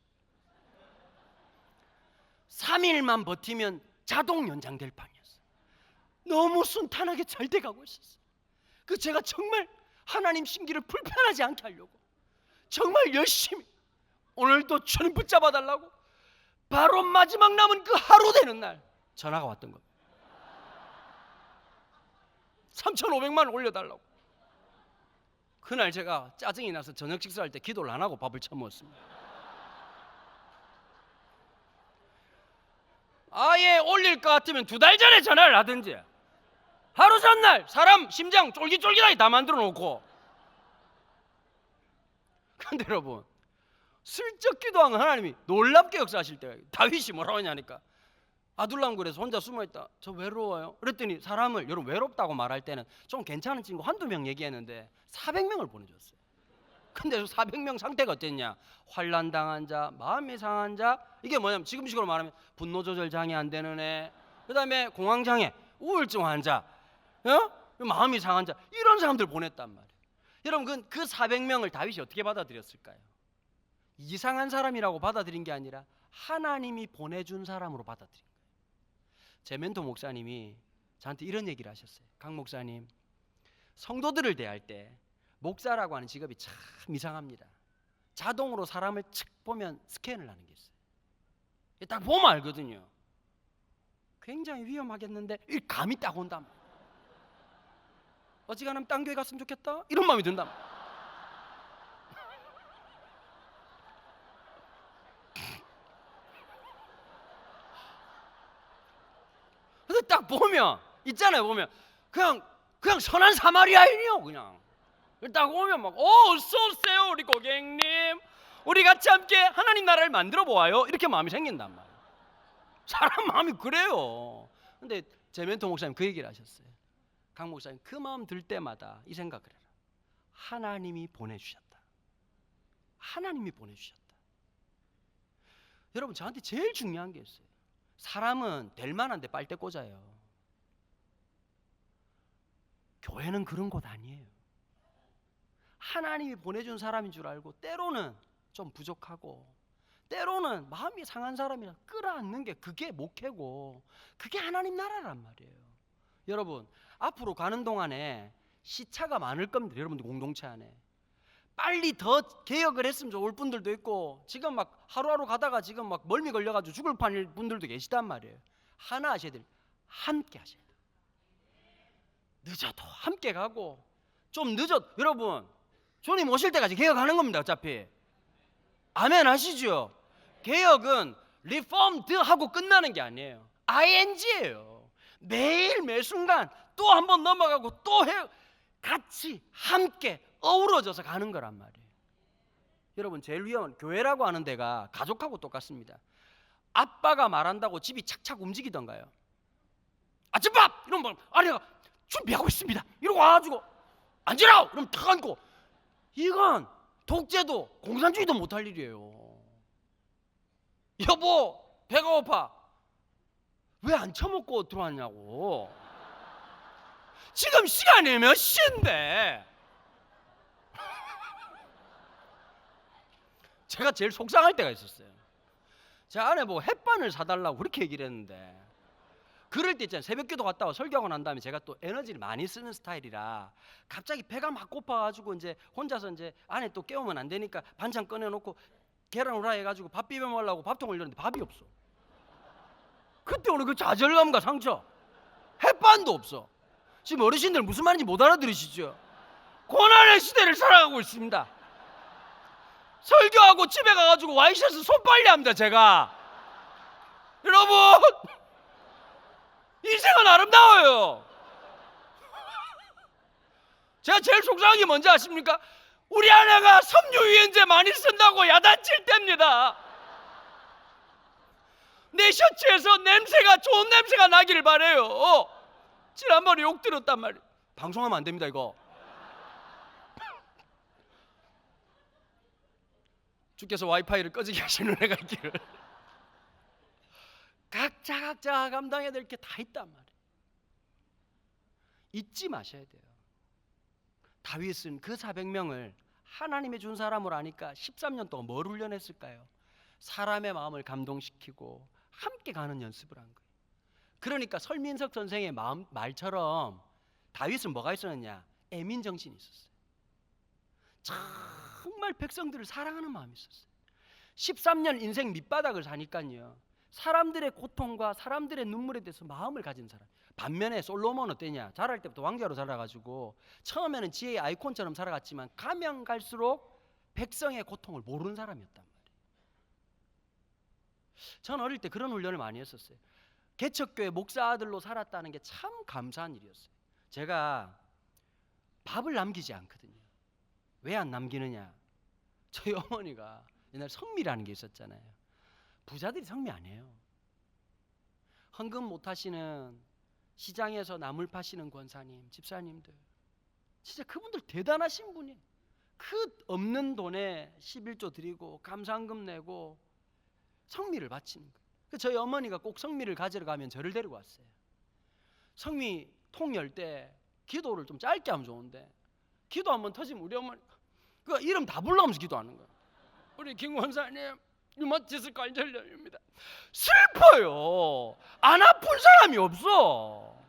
3일만 버티면 자동 연장될 판이었어요. 너무 순탄하게 잘 돼가고 있었어요. 그 제가 정말 하나님 심기를 불편하지 않게 하려고 정말 열심히 오늘도 주님 붙잡아 달라고 바로 마지막 남은 그 하루 되는 날 전화가 왔던 겁니다. 3,500만 원 올려달라고. 그날 제가 짜증이 나서 저녁 식사할 때 기도를 안 하고 밥을 처먹었습니다. 아예 올릴 것 같으면 2달 전에 전화를 하든지 하루 전날 사람 심장 쫄깃쫄깃하게 다 만들어 놓고. 근데 여러분 슬쩍 기도한 하나님이 놀랍게 역사하실 때가 다윗이 뭐라고 하냐니까 아둘람굴에서 혼자 숨어있다. 저 외로워요. 그랬더니 사람을 여러분 외롭다고 말할 때는 좀 괜찮은 친구 한두 명 얘기했는데 400명을 보내줬어요. 근데 400명 상태가 어땠냐? 환난당한 자, 마음이 상한 자. 이게 뭐냐면 지금식으로 말하면 분노 조절 장애 안 되는 애, 그 다음에 공황 장애, 우울증 환자, 마음이 상한 자, 이런 사람들 보냈단 말이에요. 여러분 그 400명을 다윗이 어떻게 받아들였을까요? 이상한 사람이라고 받아들인 게 아니라 하나님이 보내준 사람으로 받아들인 거예요. 제 멘토 목사님이 저한테 이런 얘기를 하셨어요. 강 목사님, 성도들을 대할 때 목사라고 하는 직업이 참 이상합니다. 자동으로 사람을 칙 보면 스캔을 하는 게 있어요. 딱 보면 알거든요. 굉장히 위험하겠는데 이 감이 딱 온단 말이에요. 어지간하면 딴 교회 갔으면 좋겠다 이런 마음이 든단 말이에요. 근데 딱 보면 있잖아요. 보면 그냥 선한 사마리아인이요. 그냥 딱 오면 막 어서 오세요 우리 고객님, 우리 같이 함께 하나님 나라를 만들어 보아요. 이렇게 마음이 생긴단 말이에요. 사람 마음이 그래요. 근데 제 멘토 목사님 그 얘기를 하셨어요. 강 목사님 그 마음 들 때마다 이 생각을 해라. 하나님이 보내주셨다. 하나님이 보내주셨다. 여러분 저한테 제일 중요한 게 있어요. 사람은 될 만한데 빨대 꽂아요. 교회는 그런 곳 아니에요. 하나님이 보내준 사람인 줄 알고 때로는 좀 부족하고 때로는 마음이 상한 사람이라 끌어안는 게 그게 목회고 그게 하나님 나라란 말이에요. 여러분 앞으로 가는 동안에 시차가 많을 겁니다. 여러분들 공동체 안에 빨리 더 개혁을 했으면 좋을 분들도 있고 지금 막 하루하루 가다가 지금 막 멀미 걸려가지고 죽을 판일 분들도 계시단 말이에요. 하나 하셔야 돼요. 함께 하셔야 돼요. 늦어도 함께 가고 좀 여러분 주님 오실 때까지 개혁하는 겁니다. 어차피 아멘 하시죠. 개혁은 리폼드 하고 끝나는 게 아니에요. ing예요. 매일 매순간 또 한 번 넘어가고 또 해 같이 함께 어우러져서 가는 거란 말이에요. 여러분 제일 위험한 교회라고 하는 데가 가족하고 똑같습니다. 아빠가 말한다고 집이 착착 움직이던가요? 아침밥! 이러면 아내가 준비하고 있습니다 이러고 와가지고 앉으라! 이러면 탁 앉고. 이건 독재도 공산주의도 못할 일이에요. 여보 배가 고파. 왜 안 처먹고 들어왔냐고. 지금 시간이 몇 시인데. 제가 제일 속상할 때가 있었어요. 제 아내 보고 햇반을 사달라고 그렇게 얘기를 했는데, 그럴 때 있잖아요. 새벽기도 갔다 와 설교하고 난 다음에 제가 또 에너지를 많이 쓰는 스타일이라 갑자기 배가 막 고파가지고 이제 혼자서 이제 아내 또 깨우면 안 되니까 반찬 꺼내놓고 계란 후라이 해가지고 밥 비벼 먹으려고 밥통을 열었는데 밥이 없어. 그때 오는 그 좌절감과 상처, 햇반도 없어. 지금 어르신들 무슨 말인지 못 알아들으시죠? 고난의 시대를 살아가고 있습니다. 설교하고 집에 가가지고 와이셔츠 손 빨래합니다 제가. 여러분, 인생은 아름다워요. 제가 제일 속상한 게 뭔지 아십니까? 우리 아내가 섬유유연제 많이 쓴다고 야단칠 때입니다. 내 셔츠에서 냄새가, 좋은 냄새가 나기를 바래요. 지난번에 욕 들었단 말이에요. 방송하면 안 됩니다 이거. 주께서 와이파이를 꺼지게 하시는 은혜가 있기를. 각자 감당해야 될 게 다 있단 말이에요. 잊지 마셔야 돼요. 다윗은 그 400명을 하나님의 준 사람으로 아니까 13년 동안 뭘 훈련했을까요? 사람의 마음을 감동시키고 함께 가는 연습을 한 거예요. 그러니까 설민석 선생의 말처럼 다윗은 뭐가 있었느냐? 애민정신이 있었어요. 정말 백성들을 사랑하는 마음이 있었어요. 13년 인생 밑바닥을 사니까요, 사람들의 고통과 사람들의 눈물에 대해서 마음을 가진 사람. 반면에 솔로몬은 어땠냐? 자랄 때부터 왕자로 자라가지고 처음에는 지혜의 아이콘처럼 살아갔지만 가면 갈수록 백성의 고통을 모르는 사람이었단 말이에요. 전 어릴 때 그런 훈련을 많이 했었어요. 개척교회 목사 아들로 살았다는 게 참 감사한 일이었어요. 제가 밥을 남기지 않거든요. 왜 안 남기느냐? 저희 어머니가 옛날 성미라는 게 있었잖아요. 부자들이 성미 안 해요. 헌금 못 하시는 시장에서 나물 파시는 권사님, 집사님들, 진짜 그분들 대단하신 분이에요. 그 없는 돈에 11조 드리고 감사헌금 내고 성미를 바치는 거예요. 저희 어머니가 꼭 성미를 가지러 가면 저를 데리고 왔어요. 성미 통 열 때 기도를 좀 짧게 하면 좋은데, 기도 한번 터지면 우리 어머니 그 이름 다 불러가면서 기도하는 거예요. 우리 김 권사님 류마티스 관절염입니다. 슬퍼요. 안 아픈 사람이 없어.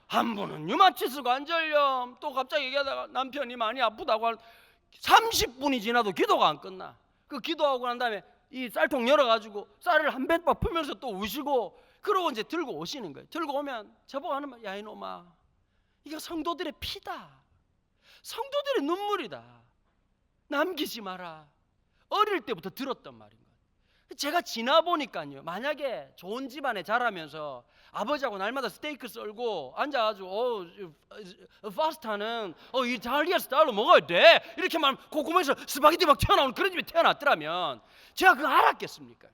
한 분은 류마티스 관절염, 또 갑자기 얘기하다가 남편이 많이 아프다고 한 30분이 지나도 기도가 안 끝나. 그 기도하고 난 다음에 이 쌀통 열어가지고 쌀을 한 뱃밥 풀면서 또 우시고, 그러고 이제 들고 오시는 거예요. 들고 오면 저보고 하는 말, 야 이놈아, 이거 성도들의 피다, 성도들의 눈물이다, 남기지 마라. 어릴 때부터 들었던 말인 거예요. 제가 지나 보니까요, 만약에 좋은 집안에 자라면서 아버지하고 날마다 스테이크 썰고 앉아가지고 파스타는 이탈리아 스타일로 먹어야 돼, 이렇게 말 고구마에서 스파게티 막 튀어나오는 그런 집에 태어났더라면 제가 그거 알았겠습니까?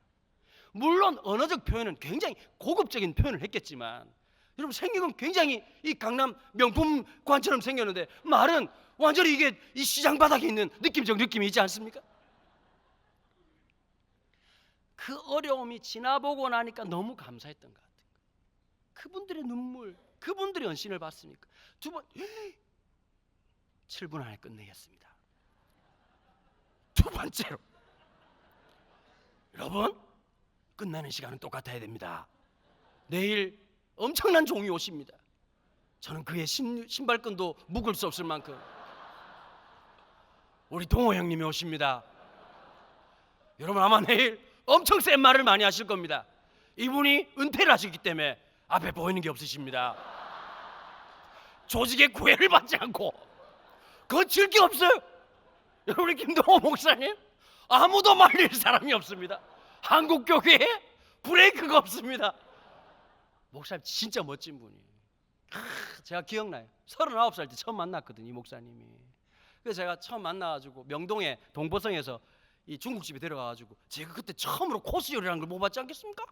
물론 언어적 표현은 굉장히 고급적인 표현을 했겠지만, 여러분 생긴 건 굉장히 이 강남 명품관처럼 생겼는데 말은 완전히 이게 이 시장 바닥에 있는 느낌적 느낌이 있지 않습니까? 그 어려움이 지나보고 나니까 너무 감사했던 것 같아요. 그분들의 눈물, 그분들의 헌신을 봤으니까. 두 번, 7분 안에 끝내겠습니다. 두 번째로, 여러분, 끝나는 시간은 똑같아야 됩니다. 내일 엄청난 종이 오십니다. 저는 그의 신발끈도 묶을 수 없을 만큼 우리 동호 형님이 오십니다. 여러분 아마 내일 엄청 센 말을 많이 하실 겁니다. 이분이 은퇴를 하셨기 때문에 앞에 보이는 게 없으십니다. 조직의 구애를 받지 않고 거칠 게 없어요. 여러분, 우리 김동호 목사님 아무도 말릴 사람이 없습니다. 한국 교회에 브레이크가 없습니다. 목사님 진짜 멋진 분이에요. 제가 기억나요. 39살 때 처음 만났거든요, 이 목사님이. 그래서 제가 처음 만나가지고 명동에 동보성에서 이 중국집에 데려가가지고 제가 그때 처음으로 코스 요리라는 걸 먹어봤지 않겠습니까?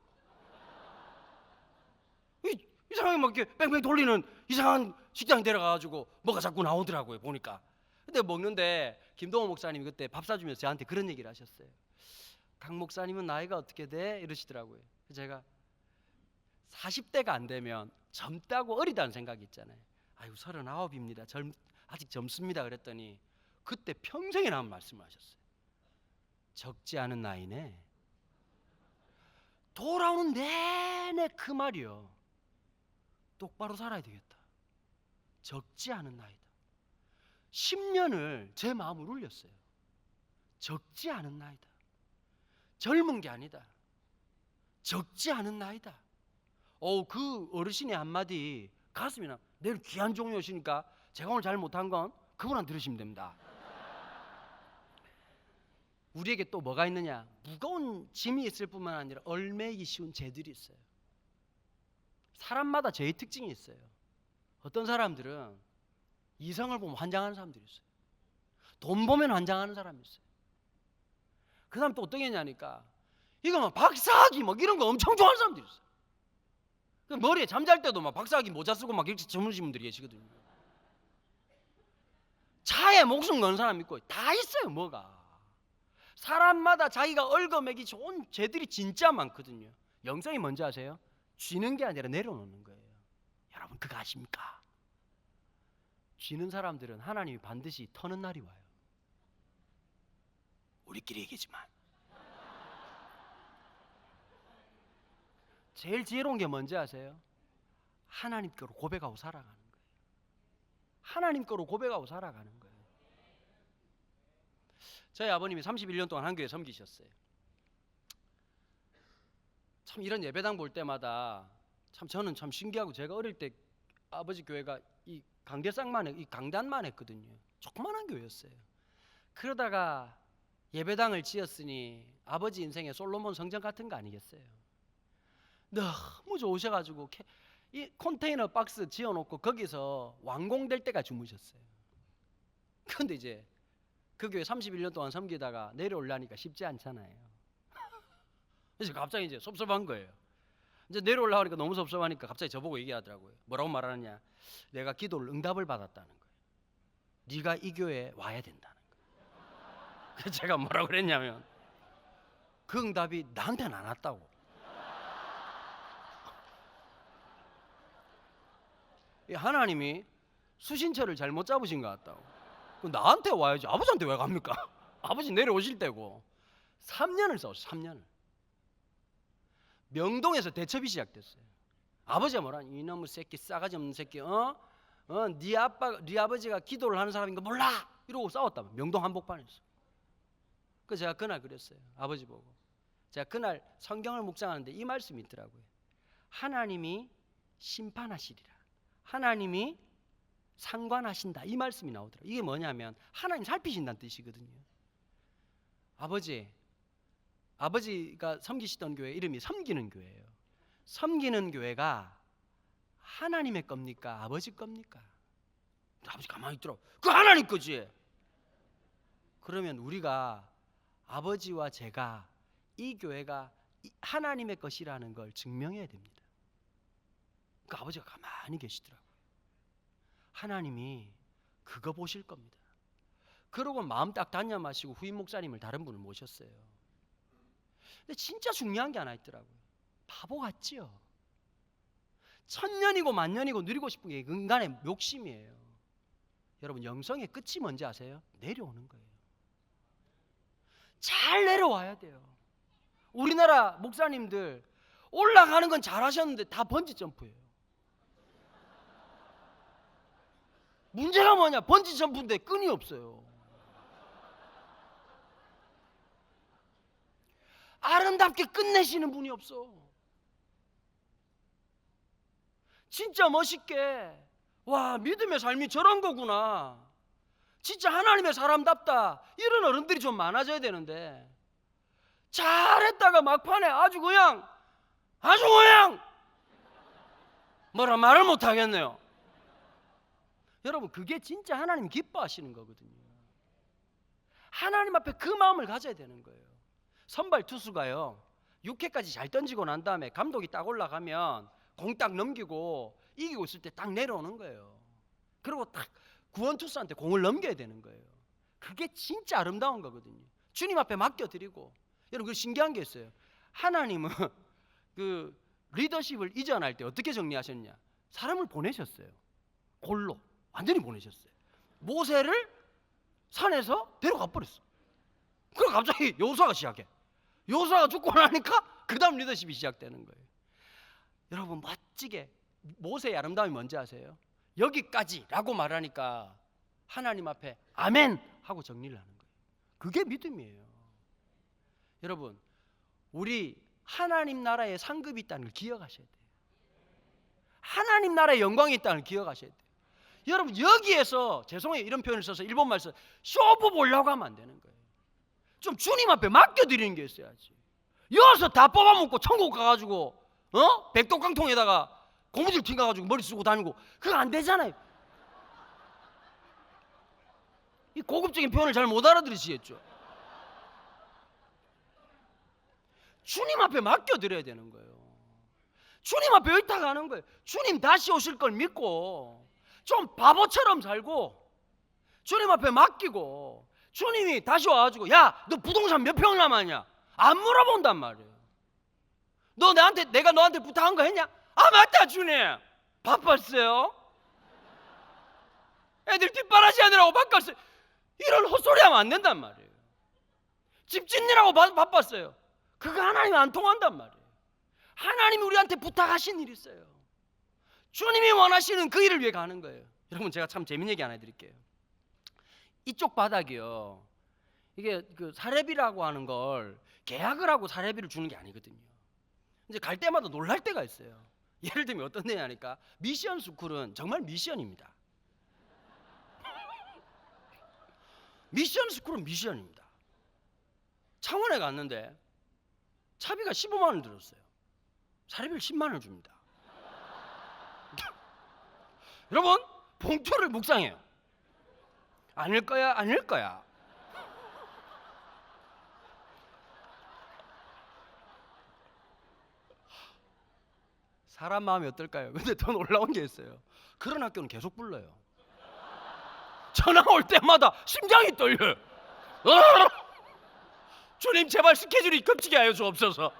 이상하게 막 이렇게 뺑뺑 돌리는 이상한 식당 데려가가지고 뭐가 자꾸 나오더라고요, 보니까. 근데 먹는데 김동호 목사님이 그때 밥 사주면서 저한테 그런 얘기를 하셨어요. 강 목사님은 나이가 어떻게 돼? 이러시더라고요. 제가 40대가 안 되면 젊다고 어리다는 생각이 있잖아요. 아이고 39입니다. 아직 젊습니다. 그랬더니 그때 평생에 남은 말씀을 하셨어요. 적지 않은 나이네. 돌아오는 내내 그 말이요. 똑바로 살아야 되겠다. 적지 않은 나이다. 10년을 제 마음을 울렸어요. 적지 않은 나이다. 젊은 게 아니다. 적지 않은 나이다. 그 어르신의 한마디 가슴이 나. 내일 귀한 종이 오시니까 제가 오늘 잘 못한 건 그분한테 들으시면 됩니다. 우리에게 또 뭐가 있느냐? 무거운 짐이 있을 뿐만 아니라 얽매이기 쉬운 죄들이 있어요. 사람마다 죄의 특징이 있어요. 어떤 사람들은 이성을 보면 환장하는 사람들이 있어요. 돈 보면 환장하는 사람이 있어요. 그 다음 또 어떤 게 있냐니까 이거 막 박사학위 막 이런 거 엄청 좋아하는 사람들이 있어요. 그 머리에 잠잘 때도 막 박사학위 모자 쓰고 막 이렇게 주무시는 분들이 계시거든요. 차에 목숨 거는 사람 있고 다 있어요. 뭐가 사람마다 자기가 얽어매기 좋은 죄들이 진짜 많거든요. 영성이 뭔지 아세요? 쥐는 게 아니라 내려놓는 거예요. 여러분 그거 아십니까? 쥐는 사람들은 하나님이 반드시 터는 날이 와요. 우리끼리 얘기지만 제일 지혜로운 게 뭔지 아세요? 하나님께로 고백하고 살아가는 거예요. 하나님께로 고백하고 살아가는 거예요. 저희 아버님이 31년 동안 한 교회 섬기셨어요. 참 이런 예배당 볼 때마다 참 저는 참 신기하고, 제가 어릴 때 아버지 교회가 이 강대상만 이 강단만 했거든요. 조그만한 교회였어요. 그러다가 예배당을 지었으니 아버지 인생에 솔로몬 성전 같은 거 아니겠어요? 너무 좋으셔가지고 이 컨테이너 박스 지어놓고 거기서 완공될 때까지 주무셨어요. 그런데 이제 그 교회 31년 동안 섬기다가 내려오려니까 쉽지 않잖아요. 그래서 갑자기 이제 섭섭한 거예요. 이제 내려오려고 하니까 너무 섭섭하니까 갑자기 저보고 얘기하더라고요. 뭐라고 말하느냐? 내가 기도를 응답을 받았다는 거예요. 네가 이 교회에 와야 된다는 거예요. 그래서 제가 뭐라고 그랬냐면 그 응답이 나한테는 안 왔다고. 하나님이 수신처를 잘못 잡으신 것 같다고. 나한테 와야지. 아버지한테 왜 갑니까? 아버지 내려오실 때고. 3년을 싸웠어요. 3년을. 명동에서 대첩이 시작됐어요. 아버지가 뭐라, 이놈의 새끼, 싸가지 없는 새끼, 네 아버지가 기도를 하는 사람인 거 몰라! 이러고 싸웠다. 명동 한복판에서. 그래서 제가 그날 그랬어요. 아버지 보고. 제가 그날 성경을 묵상하는데 이 말씀이 있더라고요. 하나님이 심판하시리라. 하나님이 상관하신다. 이 말씀이 나오더라고요. 이게 뭐냐면 하나님 살피신다는 뜻이거든요. 아버지가 섬기시던 교회 이름이 섬기는 교회예요. 섬기는 교회가 하나님의 겁니까? 아버지 겁니까? 아버지 가만히 있더라고. 그 하나님 거지. 그러면 우리가 아버지와 제가 이 교회가 하나님의 것이라는 걸 증명해야 됩니다. 그 아버지가 가만히 계시더라고요. 하나님이 그거 보실 겁니다. 그러고 마음 딱 다녀 마시고 후임 목사님을 다른 분을 모셨어요. 근데 진짜 중요한 게 하나 있더라고요. 바보 같지요? 1000년이고 만년이고 누리고 싶은 게 인간의 욕심이에요. 여러분 영성의 끝이 뭔지 아세요? 내려오는 거예요. 잘 내려와야 돼요. 우리나라 목사님들 올라가는 건 잘하셨는데 다 번지 점프예요. 문제가 뭐냐? 번지 점프인데 끈이 없어요. 아름답게 끝내시는 분이 없어. 진짜 멋있게, 와, 믿음의 삶이 저런 거구나, 진짜 하나님의 사람답다, 이런 어른들이 좀 많아져야 되는데 잘했다가 막판에 아주 그냥 뭐라 말을 못하겠네요. 여러분 그게 진짜 하나님 기뻐하시는 거거든요. 하나님 앞에 그 마음을 가져야 되는 거예요. 선발 투수가요 6회까지 잘 던지고 난 다음에 감독이 딱 올라가면 공 딱 넘기고 이기고 있을 때 딱 내려오는 거예요. 그리고 딱 구원 투수한테 공을 넘겨야 되는 거예요. 그게 진짜 아름다운 거거든요. 주님 앞에 맡겨드리고. 여러분 그 신기한 게 있어요. 하나님은 그 리더십을 이전할 때 어떻게 정리하셨냐? 사람을 보내셨어요. 골로 완전히 보내셨어요. 모세를 산에서 데려가 버렸어. 그래 갑자기 여호수아가 시작해. 여호수아가 죽고 나니까 그 다음 리더십이 시작되는 거예요. 여러분 멋지게 모세의 아름다움이 뭔지 아세요? 여기까지라고 말하니까 하나님 앞에 아멘 하고 정리를 하는 거예요. 그게 믿음이에요. 여러분 우리 하나님 나라에 상급이 있다는 걸 기억하셔야 돼요. 하나님 나라의 영광이 있다는 걸 기억하셔야 돼요. 여러분 여기에서 죄송해요 이런 표현을 써서 일본말 써 쇼부 보려고 하면 안 되는 거예요. 좀 주님 앞에 맡겨드리는 게 있어야지. 여기서 다 뽑아먹고 천국 가가지고 백독강통에다가 고무줄 튕가가지고 머리 쓰고 다니고 그거 안 되잖아요. 이 고급적인 표현을 잘 못 알아들으시겠죠? 주님 앞에 맡겨드려야 되는 거예요. 주님 앞에 의탁하는 거예요. 주님 다시 오실 걸 믿고 좀 바보처럼 살고 주님 앞에 맡기고 주님이 다시 와가지고 야 너 부동산 몇 평 남았냐? 안 물어본단 말이에요. 내가 너한테 부탁한 거 했냐? 아 맞다 주님 바빴어요. 애들 뒷바라지 하느라고 바빴어요. 이런 헛소리 하면 안 된단 말이에요. 집 짓느라고 바빴어요. 그거 하나님 안 통한단 말이에요. 하나님이 우리한테 부탁하신 일이 있어요. 주님이 원하시는 그 일을 위해 가는 거예요. 여러분 제가 참 재밌는 얘기 하나 해드릴게요. 이쪽 바닥이요 이게 그 사례비라고 하는 걸 계약을 하고 사례비를 주는 게 아니거든요. 이제 갈 때마다 놀랄 때가 있어요. 예를 들면 어떤 데냐니까 미션 스쿨은 정말 미션입니다. 미션 스쿨은 미션입니다. 창원에 갔는데 차비가 15만 원 들었어요. 사례비를 10만 원을 줍니다. 여러분 봉투를 묵상해요. 아닐 거야 아닐 거야. 사람 마음이 어떨까요? 근데 더 놀라운 게 있어요. 그런 학교는 계속 불러요. 전화 올 때마다 심장이 떨려요. 주님 제발 스케줄이 겹치게 하여 주옵소서.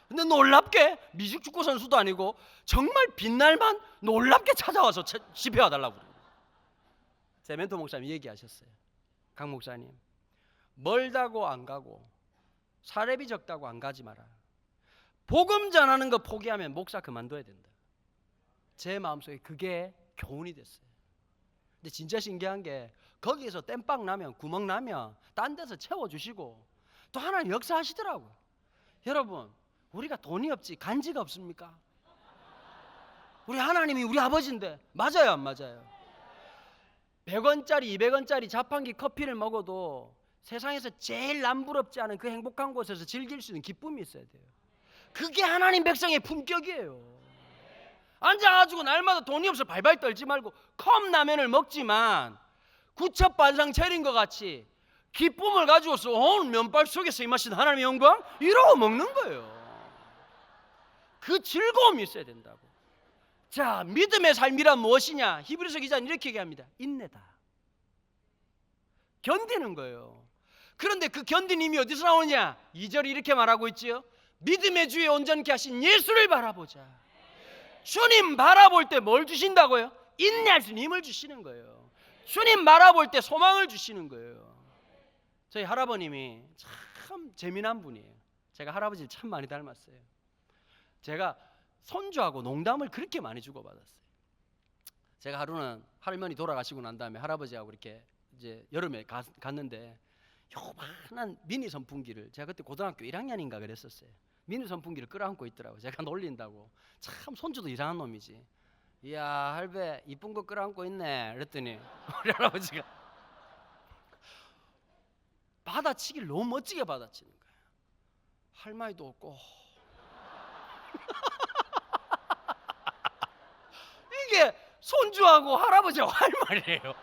근데 놀랍게 미식 축구 선수도 아니고 정말 빛날만 놀랍게 찾아와서 집회와달라고 그래요. 제 멘토 목사님이 얘기하셨어요. 강 목사님 멀다고 안 가고 사례비 적다고 안 가지 마라. 복음 전하는 거 포기하면 목사 그만둬야 된다. 제 마음속에 그게 교훈이 됐어요. 근데 진짜 신기한 게 거기에서 땜빵 나면 구멍 나면 딴 데서 채워주시고 또 하나님 역사하시더라고요. 여러분 우리가 돈이 없지 간지가 없습니까? 우리 하나님이 우리 아버지인데 맞아요 안 맞아요? 100원짜리 200원짜리 자판기 커피를 먹어도 세상에서 제일 남부럽지 않은 그 행복한 곳에서 즐길 수 있는 기쁨이 있어야 돼요. 그게 하나님 백성의 품격이에요. 앉아가지고 날마다 돈이 없어 발발 떨지 말고 컵라면을 먹지만 구첩반상 차린 것 같이 기쁨을 가지고서 오늘 면발 속에서 임하신 하나님의 영광 이러고 먹는 거예요. 그 즐거움이 있어야 된다고. 자, 믿음의 삶이란 무엇이냐? 히브리서 기자는 이렇게 얘기합니다. 인내다. 견디는 거예요. 그런데 그 견딘 힘이 어디서 나오냐? 2절이 이렇게 말하고 있지요. 믿음의 주에 온전케 하신 예수를 바라보자. 주님 바라볼 때 뭘 주신다고요? 인내할 수 있는 힘을 주시는 거예요. 주님 바라볼 때 소망을 주시는 거예요. 저희 할아버님이 참 재미난 분이에요. 제가 할아버지를 참 많이 닮았어요. 제가 손주하고 농담을 그렇게 많이 주고받았어요. 제가 하루는 할머니 돌아가시고 난 다음에 할아버지하고 이렇게 이제 여름에 갔는데 요만한 미니 선풍기를 제가 그때 고등학교 1학년인가 그랬었어요. 미니 선풍기를 끌어안고 있더라고요. 제가 놀린다고. 참 손주도 이상한 놈이지. 이야 할배 이쁜 거 끌어안고 있네. 그랬더니 우리 할아버지가 받아치기를 너무 멋지게 받아치는 거예요. 할 말도 없고 이게 손주하고 할아버지하고 할 말이에요.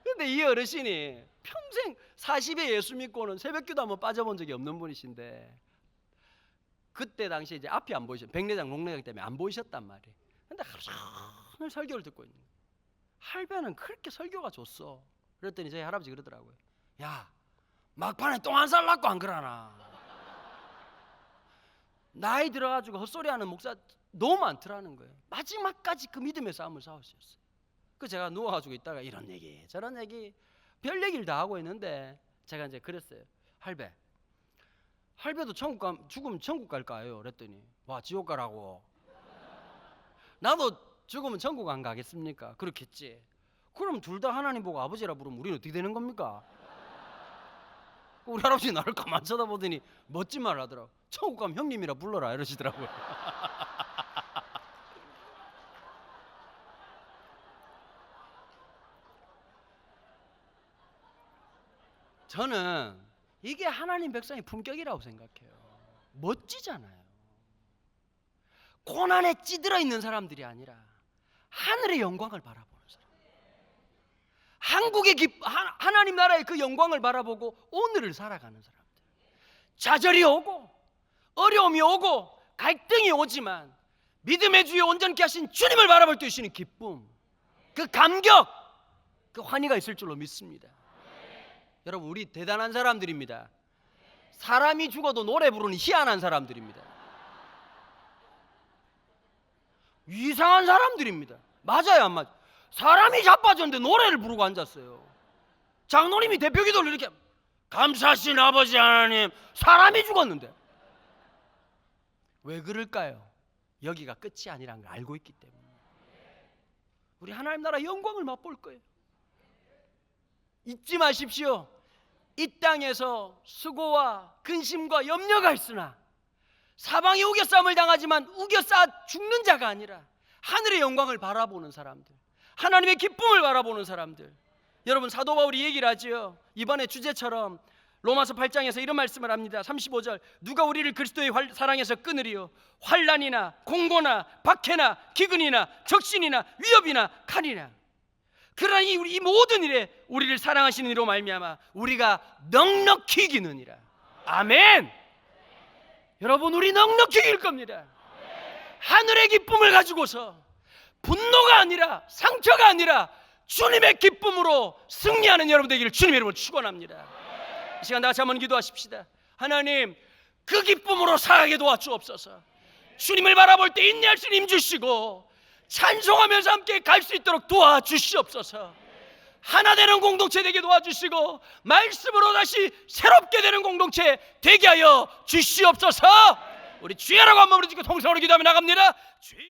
근데 이 어르신이 평생 40에 예수 믿고는 새벽기도 한번 빠져본 적이 없는 분이신데 그때 당시에 이제 앞이 안 보이셨, 백내장, 녹내장 때문에 안 보이셨단 말이에요. 근데 하루 종일 설교를 듣고 있는 거예요. 할배는 그렇게 설교가 좋소. 그랬더니 저희 할아버지 그러더라고요. 야 막판에 똥 한 살 낳고 안 그러나. 나이 들어가지고 헛소리하는 목사 너무 많더라는 거예요. 마지막까지 그 믿음의 싸움을 싸우셨어요. 그 제가 누워가지고 있다가 이런 얘기 저런 얘기 별 얘기를 다 하고 있는데 제가 이제 그랬어요. 할배도 죽으면 천국 갈까요? 그랬더니 와 지옥 가라고. 나도 죽으면 천국 안 가겠습니까? 그렇겠지. 그럼 둘 다 하나님 보고 아버지라 부르면 우리는 어떻게 되는 겁니까? 우리 할아버지 나를 가만 쳐다보더니 멋진 말을 하더라고. 천국 가면 형님이라 불러라 이러시더라고요. 저는 이게 하나님 백성의 품격이라고 생각해요. 멋지잖아요. 고난에 찌들어 있는 사람들이 아니라 하늘의 영광을 바라보는 사람. 하나님 나라의 그 영광을 바라보고 오늘을 살아가는 사람들. 좌절이 오고 어려움이 오고 갈등이 오지만 믿음의 주에 온전케 하신 주님을 바라볼 때 주시는 기쁨, 그 감격, 그 환희가 있을 줄로 믿습니다. 여러분 우리 대단한 사람들입니다. 사람이 죽어도 노래 부르는 희한한 사람들입니다. 이상한 사람들입니다. 맞아요 안 맞아요? 사람이 자빠졌는데 노래를 부르고 앉았어요. 장로님이 대표기도를 이렇게 감사하신 아버지 하나님 사람이 죽었는데 왜 그럴까요? 여기가 끝이 아니라는 걸 알고 있기 때문에. 우리 하나님 나라 영광을 맛볼 거예요. 잊지 마십시오. 이 땅에서 수고와 근심과 염려가 있으나 사방이 우겨싸움을 당하지만 우겨싸 죽는 자가 아니라 하늘의 영광을 바라보는 사람들, 하나님의 기쁨을 바라보는 사람들. 여러분 사도 바울이 얘기를 하지요. 이번에 주제처럼 로마서 8장에서 이런 말씀을 합니다. 35절 누가 우리를 그리스도의 사랑에서 끊으리요? 환난이나 공고나 박해나 기근이나 적신이나 위협이나 칼이나. 그러나 이 모든 일에 우리를 사랑하시는 이로 말미암아 우리가 넉넉히 이기느니라. 아멘. 여러분 우리 넉넉히 이길 겁니다. 하늘의 기쁨을 가지고서 분노가 아니라 상처가 아니라 주님의 기쁨으로 승리하는 여러분 되기를 주님의 이름으로 축원합니다. 이 시간 다 같이 한번 기도하십시다. 하나님 그 기쁨으로 살아가게 도와주옵소서. 주님을 바라볼 때 인내할 수 있는 힘 주시고 찬송하면서 함께 갈 수 있도록 도와주시옵소서. 하나 되는 공동체 되게 도와주시고 말씀으로 다시 새롭게 되는 공동체 되게 하여 주시옵소서. 우리 주여라고 한번 부르짖고 통성으로 기도하며 나갑니다.